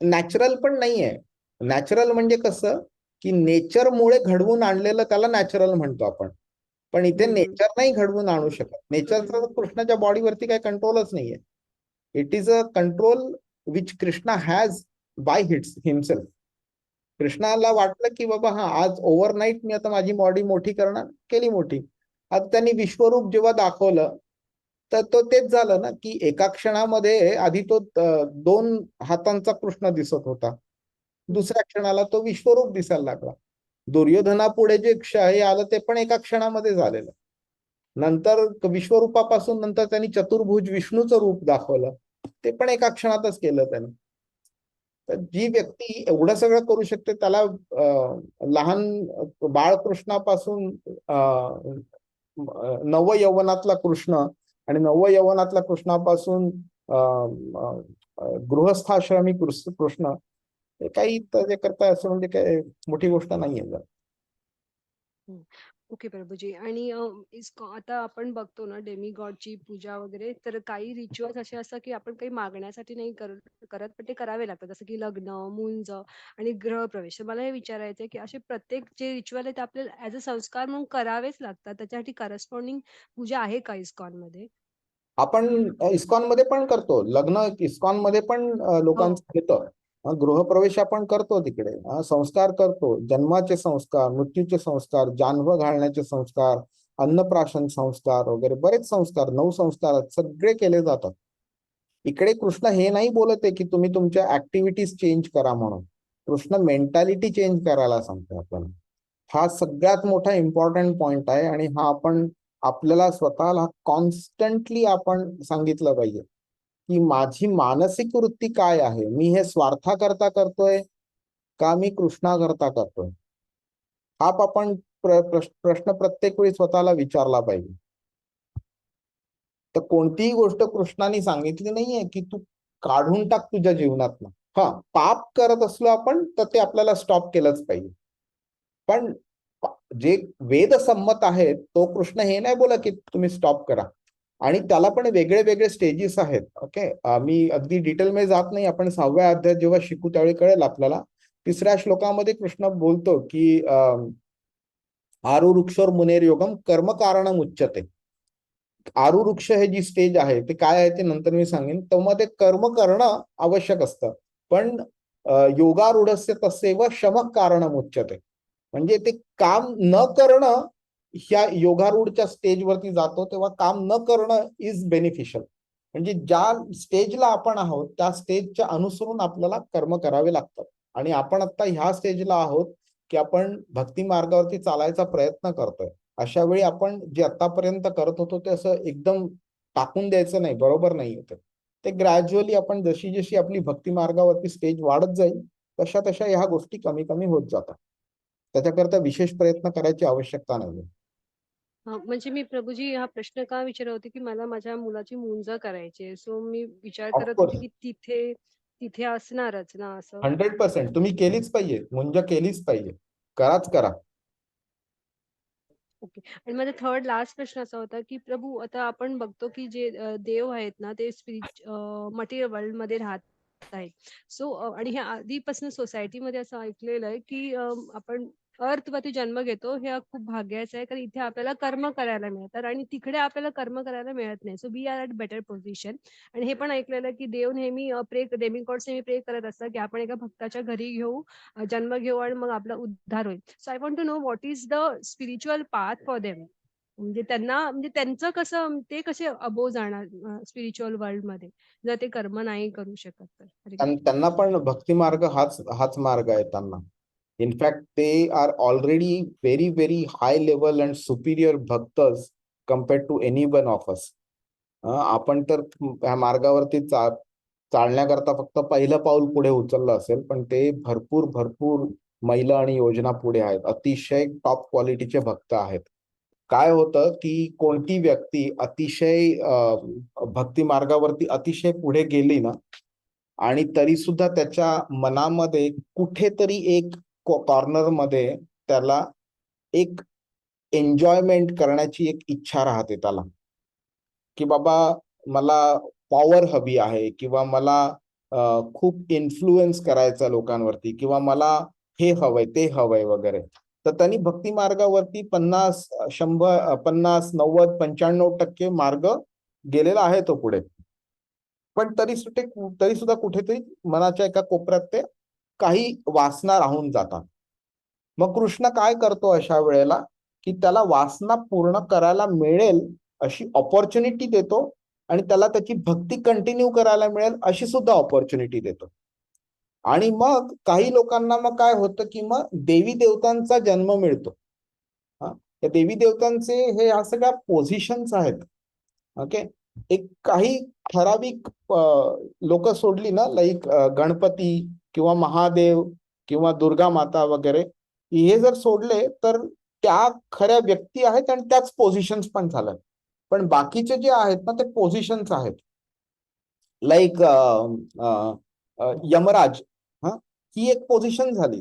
Natural पण नाहीये. नॅचरल म्हणजे कसं की नेचरमुळे घडवून आणलेलं त्याला नॅचरल म्हणतो आपण. पण इथे नेचर नाही घडवून आणू शकत. नेचरचा कृष्णाच्या बॉडीवरती काही कंट्रोलच नाहीये. It is a control which Krishna has by himself. कृष्णाला वाटलं की बाबा हा आज ओव्हरनाईट मी आता माझी बॉडी मोठी करणार, केली मोठी. आता त्यांनी विश्वरूप जेव्हा दाखवलं तर तो तेच झालं ना की एका क्षणामध्ये आधी तो 2 हातांचा कृष्ण दिसत होता, दुसऱ्या क्षणाला तो विश्वरूप दिसायला लागला. दुर्योधनापुढे जे हे आलं ते पण एका क्षणामध्ये झालेलं. नंतर विश्वरूपापासून नंतर त्यांनी चतुर्भुज विष्णूचं रूप दाखवलं, ते पण एका क्षणातच केलं त्यांनी. तर जी व्यक्ती एवढं सगळं करू शकते त्याला लहान बाळकृष्णापासून नवयौवनातला कृष्ण आणि नवयौवनातल्या कृष्णापासून गृहस्थाश्रमी कृष्ण, हे काही त्याच्याकरता असं म्हणजे काय मोठी गोष्ट नाहीये. ओके प्रभूजी. आणि आता आपण बघतो ना डेमिगॉडची पूजा वगैरे, तर काही रिच्युअल्स असे असतात की आपण काही मागण्यासाठी नाही करत, पण ते करावे लागतात, जसं की लग्न, मुंज आणि गृहप्रवेश. मला हे विचारायचं आहे की असे प्रत्येक जे रिच्युअल आहे ते आपल्याला ऍज अ संस्कार म्हणून करावेच लागतात, त्याच्यासाठी करस्पॉन्डिंग पूजा आहे का इस्कॉन मध्ये? आपण इस्कॉन मध्ये पण करतो लग्न, इस्कॉन मध्ये पण लोकांचं घेतं. गृहप्रवेश आपण करतो, तिकडे संस्कार करतो, जन्माचे संस्कार, मृत्यूचे संस्कार, जानवं घालण्याचे संस्कार, अन्नप्राशन संस्कार वगैरे बरेच संस्कार, 9 संस्कार सगळे केले जातात. इकडे कृष्ण हे नाही बोलत आहे की तुम्ही तुमच्या ऍक्टिव्हिटीज चेंज करा म्हणून. कृष्ण मेंटॅलिटी चेंज करायला सांगतो आपण. हा सगळ्यात मोठा इम्पॉर्टंट पॉइंट आहे आणि हा आपण आपल्याला स्वतःला कॉन्स्टंटली आपण सांगितलं पाहिजे की माझी मानसिक वृत्ती काय आहे, मी हे स्वार्थाकरता करतोय का मी कृष्णाकरता करतोय. हा आपण प्रश्न प्रत्येक वेळी स्वतःला विचारला पाहिजे. तर कोणतीही गोष्ट कृष्णाने सांगितली नाहीये की तू काढून टाक तुझ्या जीवनातनं. हा, पाप करत असलो आपण तर ते आपल्याला स्टॉप केलंच पाहिजे. पण जे वेदसंमत आहेत तो कृष्ण हे नाही बोला की तुम्ही स्टॉप करा. आणि त्याला पण वेगळे वेगळे स्टेजेस आहेत. ओके, मी अगदी डिटेलमध्ये जात नाही. आपण 6व्या अध्यायात जेव्हा शिकू त्यावेळी कळेल आपल्याला. 3ऱ्या श्लोकामध्ये कृष्ण बोलतो की आरुरुक्षोर मुनेर योगम कर्म कारणम उच्यते. आरुवृक्ष हे जी स्टेज आहे ते काय आहे ते नंतर मी सांगेन. त्यामध्ये कर्म करणं आवश्यक असतं, पण योगारूढस्य तस्यैव शमः कारणम उच्यते. म्हणजे ते काम न करणं ह्या योगारूढच्या स्टेजवरती जातो तेव्हा काम न करणं इज बेनिफिशियल. म्हणजे ज्या स्टेजला आपण आहोत त्या स्टेजच्या अनुसरून आपल्याला कर्म करावे लागतात. आणि आपण आता ह्या स्टेजला आहोत की आपण भक्ती मार्गावरती चालायचा प्रयत्न करतोय. अशा वेळी आपण जे आतापर्यंत करत होतो ते असं एकदम टाकून द्यायचं नाही, बरोबर नाही होतं. ते ग्रॅज्युअली आपण जशी जशी आपली भक्ती मार्गावरती स्टेज वाढत जाईल तशा तशा ह्या गोष्टी कमी कमी होत जातात. त्याच्याकरता विशेष प्रयत्न करायची आवश्यकता नाही. म्हणजे मी प्रभूजी हा प्रश्न का विचारत होते की मला माझ्या मुलाची मुंज करायची आहे. सो मी विचार करत होते ऑफकोर्स की तिथे तिथे असणारच ना असं. 100% तुम्ही केलीच पाहिजे, मुंज केलीच पाहिजे, कराच करा. ओके. आणि माझा थर्ड लास्ट प्रश्न असा होता की प्रभू आता आपण बघतो की जे देव आहेत ना ते मटेरियल वर्ल्ड मध्ये राहत आहेत. सो आणि हे आधीपासून सोसायटीमध्ये असं ऐकलेलं आहे की आपण वरती जन्म घेतो हे खूप भाग्याचं आहे कारण इथे आपल्याला कर्म करायला मिळतात आणि तिकडे आपल्याला कर्म करायला मिळत नाही. So we are at better position. आणि हे पण ऐकलेलं आहे की देव नेहमी डेमिगॉड्स नेहमी प्रे करत असतात की आपण एका भक्ताच्या घरी घेऊ जन्म घेऊ आणि मग आपला उद्धार होईल. So I want to know what is the spiritual path for them. म्हणजे त्यांना म्हणजे त्यांचं कसं ते कसे अबोव जाणार स्पिरिच्युअल वर्ल्ड मध्ये जर ते कर्म नाही करू शकत तर. हरे कृष्ण. त्यांना पण भक्ती मार्ग हाच मार्ग आहे त्यांना. In fact they are already very very high level and superior bhaktas compared to any one of us. आपण तर ह्या मार्गावरती चालण्याकरता फक्त पहिलं पाऊल पुढे उचललं असेल, पण ते भरपूर भरपूर मैल आणि योजना पुढे आहेत. अतिशय टॉप क्वालिटीचे भक्त आहेत. काय होतं की कोणती व्यक्ती अतिशय भक्ती मार्गावरती अतिशय पुढे गेली ना आणि तरी सुद्धा त्याच्या मनामध्ये कुठेतरी एक कॉर्नर मध्ये त्याला एक एन्जॉयमेंट करण्याची एक इच्छा राहते त्याला, की बाबा मला पॉवर हवी आहे किंवा मला खूप इन्फ्लुएन्स करायचा लोकांवरती किंवा मला हे हवंय ते हवंय वगैरे. तर त्यांनी भक्ती मार्गावरती 50, 100, 50, 90, 95% मार्ग गेलेला आहे तो पुढे. पण तरी सुद्धा कुठेतरी मनाच्या एका कोपऱ्यात ते काही वासना राहून जातात. मग कृष्ण काय करतो अशा वेळेला की त्याला वासना पूर्ण करायला मिळेल अशी ऑपॉर्च्युनिटी देतो आणि त्याला त्याची भक्ती कंटिन्यू करायला मिळेल अशी सुद्धा ऑपॉर्च्युनिटी देतो. आणि मग काही लोकांना मग काय होतं की मग देवी देवतांचा जन्म मिळतो. या देवी देवतांचे हे या सगळ्या पोझिशन्स आहेत. ओके, एक काही ठराविक लोक सोडली ना, लाईक गणपती किंवा महादेव किंवा दुर्गा माता वगैरे, हे जर सोडले तर त्या खऱ्या व्यक्ती आहेत आणि त्याच पोझिशन्स पण झाल्या. पण बाकीचे जे आहेत ना ते पोझिशन्स आहेत. लाईक यमराज, ही एक पोझिशन झाली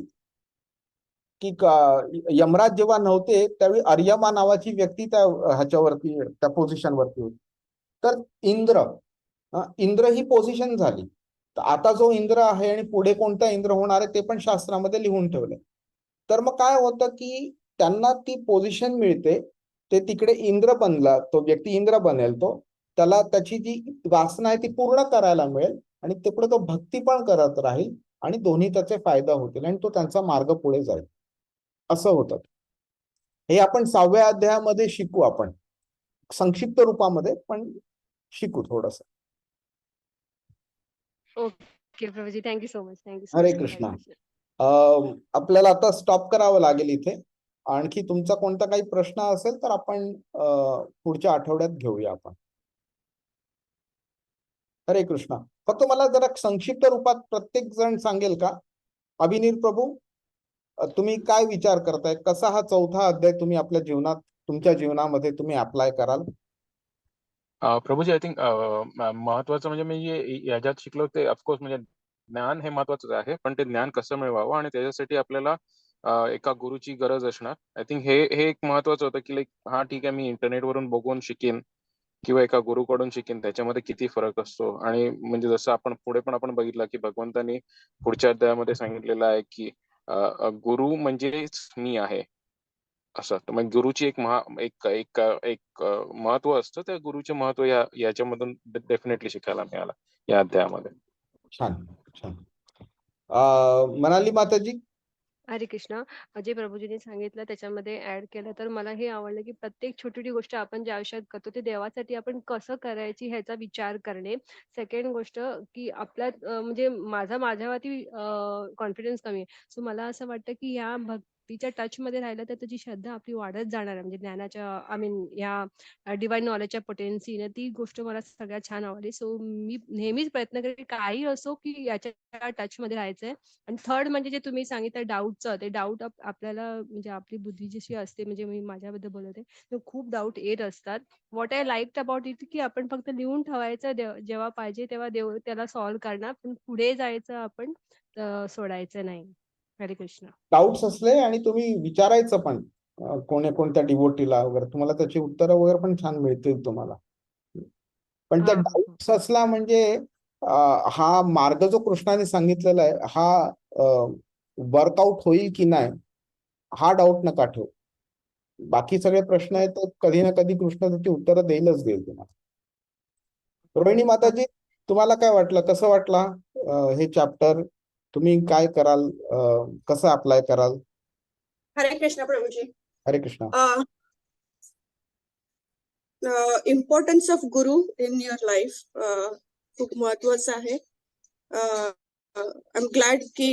की यमराज जेव्हा नव्हते त्यावेळी अर्यमा नावाची व्यक्ती त्या ह्याच्यावरती त्या पोझिशनवरती होती. तर इंद्र ही पोझिशन झाली. तर आता जो इंद्र आहे आणि पुढे कोणता इंद्र होणार आहे ते पण शास्त्रामध्ये लिहून ठेवले. तर मग काय होतं की त्यांना ती पोझिशन मिळते, ते तिकडे इंद्र बनला, तो व्यक्ती इंद्र बनेल, तो त्याला त्याची जी वासना आहे ती पूर्ण करायला मिळेल आणि तिकडे तो भक्ती पण करत राहील आणि दोन्ही त्याचे फायदा होतील आणि तो त्यांचा मार्ग पुढे जाईल. असं होतं. हे आपण 6व्या अध्यायामध्ये शिकू, आपण संक्षिप्त रूपामध्ये पण शिकू थोडस. Okay Prabhuji, thank you so much. Thank you so हरे मच. हरे कृष्णा. कृष्ण. आपल्याला आता स्टॉप करावं लागेल इथे. आणखी तुमचा कोणता काही प्रश्न असेल तर आपण पुढच्या आठवड्यात घेऊया आपण. हरे कृष्णा. फक्त मला जरा संक्षिप्त रूपात प्रत्येक जण सांगेल का? अभिनील प्रभू, तुम्ही काय विचार करताय, कसा हा 4था अध्याय तुम्ही आपल्या जीवनात, तुमच्या जीवनामध्ये तुम्ही अप्लाय कराल? प्रभूजी, आय थिंक महत्वाचं म्हणजे मी याच्यात शिकलो ते ऑफकोर्स म्हणजे ज्ञान हे महत्वाचं आहे, पण ते ज्ञान कसं मिळवावं आणि त्याच्यासाठी आपल्याला एका गुरुची गरज असणार. आय थिंक हे एक महत्वाचं होतं की लाईक हा ठीक आहे, मी इंटरनेटवरून बघून शिकेन किंवा एका गुरुकडून शिकेन, त्याच्यामध्ये किती फरक असतो. आणि म्हणजे जसं आपण पुढे पण आपण बघितलं की भगवंतांनी पुढच्या अध्यायामध्ये सांगितलेलं आहे की गुरु म्हणजेच मी आहे असं. तर मग गुरुची एक एक एक एक महत्व असतं, त्या गुरुचे महत्व याच्यामधून डेफिनेटली शिकायला मिळालं या अध्यायामध्ये. छान छान. मनाली माताजी. हरे कृष्णा. जे प्रभूजींनी सांगितलं त्याच्यामध्ये ऍड केलं तर मला हे आवडलं की प्रत्येक छोटी गोष्ट आपण ज्या आयुष्यात करतो ते देवासाठी आपण कसं करायची ह्याचा विचार करणे. सेकंड गोष्ट की आपल्यात म्हणजे माझ्यावरती कॉन्फिडन्स कमी आहे. सो मला असं वाटतं की या भक्तीच्या टच मध्ये राहिलं तर त्याची श्रद्धा आपली वाढत जाणार आहे. म्हणजे ज्ञानाच्या आय मीन या डिवाइन नॉलेजच्या पोटेन्सीने ती गोष्ट मला सगळ्यात छान आवडली. सो मी नेहमीच प्रयत्न करते काही असो की याच्या टच मध्ये राहायचंय. आणि थर्ड म्हणजे जे तुम्ही सांगितलं डाऊटचं, ते डाऊट आपल्याला म्हणजे आपली बुद्धी जशी असते, म्हणजे मी माझ्याबद्दल बोलते, तर खूप डाऊट येत असतात. What I liked about it की आपण फक्त लिहून ठेवायचं, जेव्हा पाहिजे तेव्हा देव त्याला सॉल्व्ह करणार, पण पुढे जायचं आपण सोडायचं नाही. हरे कृष्ण. डाऊट्स असले आणि तुम्ही विचारायचं पण कोणत्या डिवोटीला वगैरे, तुम्हाला त्याची उत्तरं वगैरे पण छान मिळतील तुम्हाला. पण त्या डाऊट्स असला म्हणजे हा मार्ग जो कृष्णाने सांगितलेला आहे हा वर्कआउट होईल की नाही हा डाऊट नका ठेवू. बाकी सगळे प्रश्न आहेत तर कधी ना कधी कृष्ण त्याची उत्तरं देईल तुम्हाला. रोहिणी माताजी, तुम्हाला काय वाटलं, कसं वाटला हे चॅप्टर? तुम्ही काय कराल, कसं अप्लाय कराल? हरे कृष्णा प्रभूजी. Hare Krishna. Importance of guru in your life खूप महत्वाचं आहे. आय एम ग्लॅड की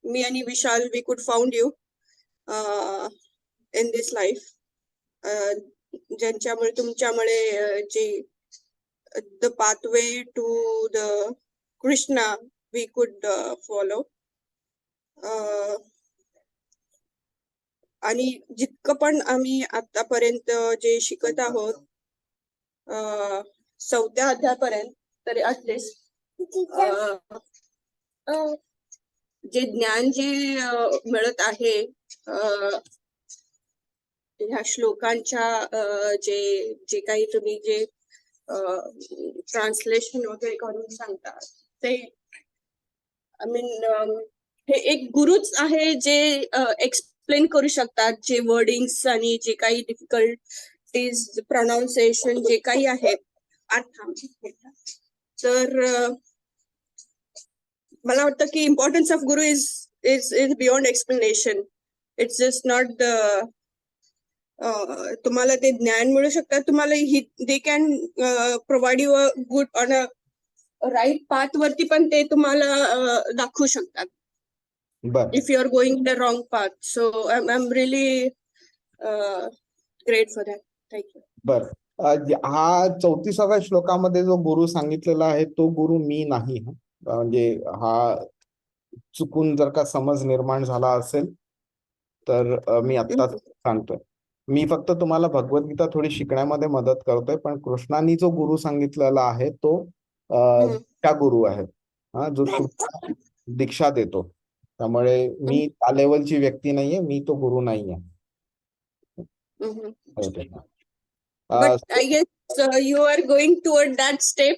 मी आणि Vishal we could found you in this life. ज्यांच्यामुळे तुमच्यामुळे जे the pathway to the Krishna we could follow. आणि जितकं पण आम्ही आतापर्यंत जे शिकत आहोत 4थ्या अध्यायापर्यंत तरी ऍटलिस्ट जे ज्ञान जे मिळत आहे ह्या श्लोकांच्या जे काही तुम्ही जे ट्रान्सलेशन वगैरे करून सांगता ते आय मीन हे एक गुरुच आहे जे एक्सप्लेन करू शकतात, जे वर्डिंग्स आणि जे काही डिफिकल्टीज प्रोनाउन्सिएशन जे काही आहेत तर मला वाटतं की importance of guru is beyond explanation. It's just not the तुम्हाला ते ज्ञान मिळू शकतात, तुम्हाला they can provide you a good on a right path वरती पण ते तुम्हाला दाखवू शकतात. If you are going the wrong path. So I'm really great for that. Thank you. बर. हा 34व्या श्लोकामध्ये जो गुरु सांगितलेला आहे तो गुरु मी नाही. म्हणजे हा चुकून जर का समज निर्माण झाला असेल तर मी आत्ताच सांगतोय. मी फक्त तुम्हाला भगवद्गीता थोडी शिकण्यामध्ये मदत करतोय, पण कृष्णाने जो गुरु सांगितलेला आहे तो त्या गुरु आहे जो दीक्षा देतो. त्यामुळे मी त्या लेवलची व्यक्ती नाहीये, मी तो गुरु नाहीये. But I guess you are going toward that step.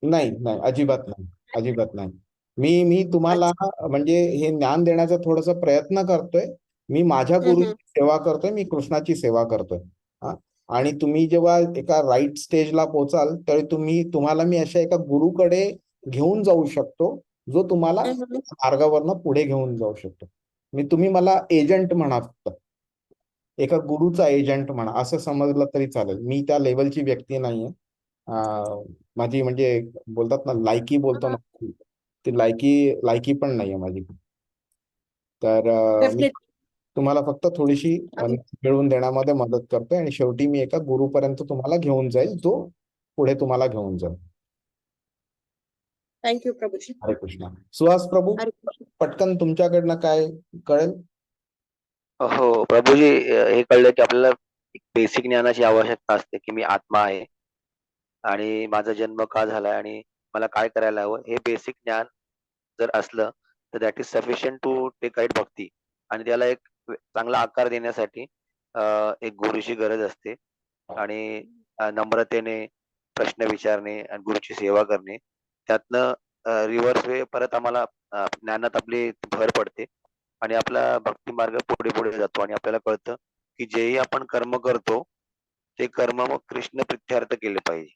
नाही, अजिबात नाही. मी तुम्हाला म्हणजे हे ज्ञान देण्याचा थोडासा प्रयत्न करतोय. मी माझ्या गुरुची सेवा करतोय, मी कृष्णाची सेवा करतोय. आणि तुम्ही जेव्हा एका राईट स्टेजला पोहोचाल तर तुम्हाला मी अशा एका गुरुकडे घेऊन जाऊ शकतो जो तुम्हाला मार्गावरनं पुढे घेऊन जाऊ शकतो. तुम्ही मला एजंट म्हणा, फक्त एका गुरुचा एजंट म्हणा असं समजलं तरी चालेल. मी त्या लेवलची व्यक्ती नाहीये. माझी म्हणजे बोलतात ना लायकी, बोलतो ना ती लायकी पण नाहीये माझी. तर तुम्हाला फक्त थोडीशी मिळवून देण्यामध्ये मदत करतोय आणि शेवटी मी एका गुरुपर्यंत तुम्हाला घेऊन जाईल, जो पुढे तुम्हाला घेऊन जाईल. थँक्यू प्रभूजी. हरे कृष्ण. सुहास प्रभू, हरे कृष्ण. पटकन तुमच्याकडनं काय कळेल? हो प्रभूजी, हे कळलं की आपल्याला एक बेसिक ज्ञानाची आवश्यकता असते की मी आत्मा आहे आणि माझा जन्म का झालाय आणि मला काय करायला हवं, हे बेसिक ज्ञान जर असलं तर that is sufficient to take right bhakti. आणि त्याला एक चांगला आकार देण्यासाठी एक गुरुची गरज असते आणि नम्रतेने प्रश्न विचारणे आणि गुरुची सेवा करणे, त्यातनं रिव्हर्स वे परत आम्हाला ज्ञानात आपली भर पडते आणि आपला भक्ती मार्ग पुढे पुढे जातो आणि आपल्याला कळतं की जेही आपण कर्म करतो ते कर्म मग कृष्ण प्रित्यार्थ केले पाहिजे.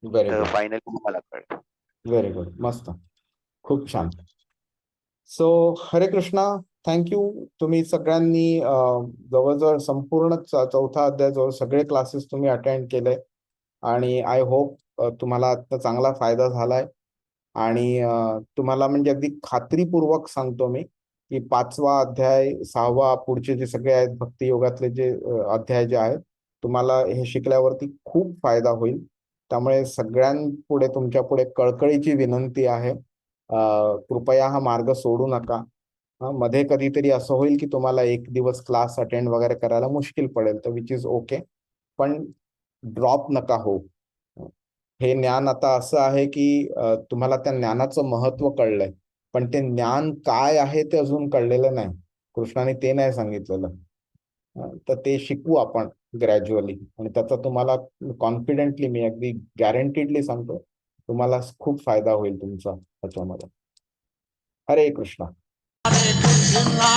व्हेरी तर गुड, फायनली मला कळलं. व्हेरी गुड, मस्त, खूप छान. सो हरे कृष्णा, थँक्यू. तुम्ही सगळ्यांनी जवळजवळ संपूर्ण चौथा अध्याय जवळ सगळे क्लासेस तुम्ही अटेंड केले आणि आय होप तुम्हाला आता चांगला फायदा झालाय. आणि तुम्हाला म्हणजे अगदी खात्रीपूर्वक सांगतो मी की 5वा अध्याय, 6वा, पुढचे जे सगळे आहेत भक्ती योगातले जे अध्याय जे आहेत, तुम्हाला हे शिकल्यावरती खूप फायदा होईल. त्यामुळे सगळ्यांपुढे तुमच्या पुढे कळकळीची विनंती आहे, कृपया हा मार्ग सोडू नका. मध्ये कधीतरी असं होईल की तुम्हाला एक दिवस क्लास अटेंड वगैरे करायला मुश्किल पडेल, तर विच इज ओके, पण ड्रॉप नका हो. हे ज्ञान आता असं आहे की तुम्हाला त्या ज्ञानाचं महत्व कळलंय, पण ते ज्ञान काय आहे ते अजून कळलेलं नाही. कृष्णाने ते नाही सांगितलेलं. तर ते शिकू आपण ग्रॅज्युअली आणि त्याचा तुम्हाला कॉन्फिडेंटली, मी अगदी गॅरंटीडली सांगतो, तुम्हाला खूप फायदा होईल तुमचा त्याच्यामध्ये. हरे कृष्ण. Hare Krishna,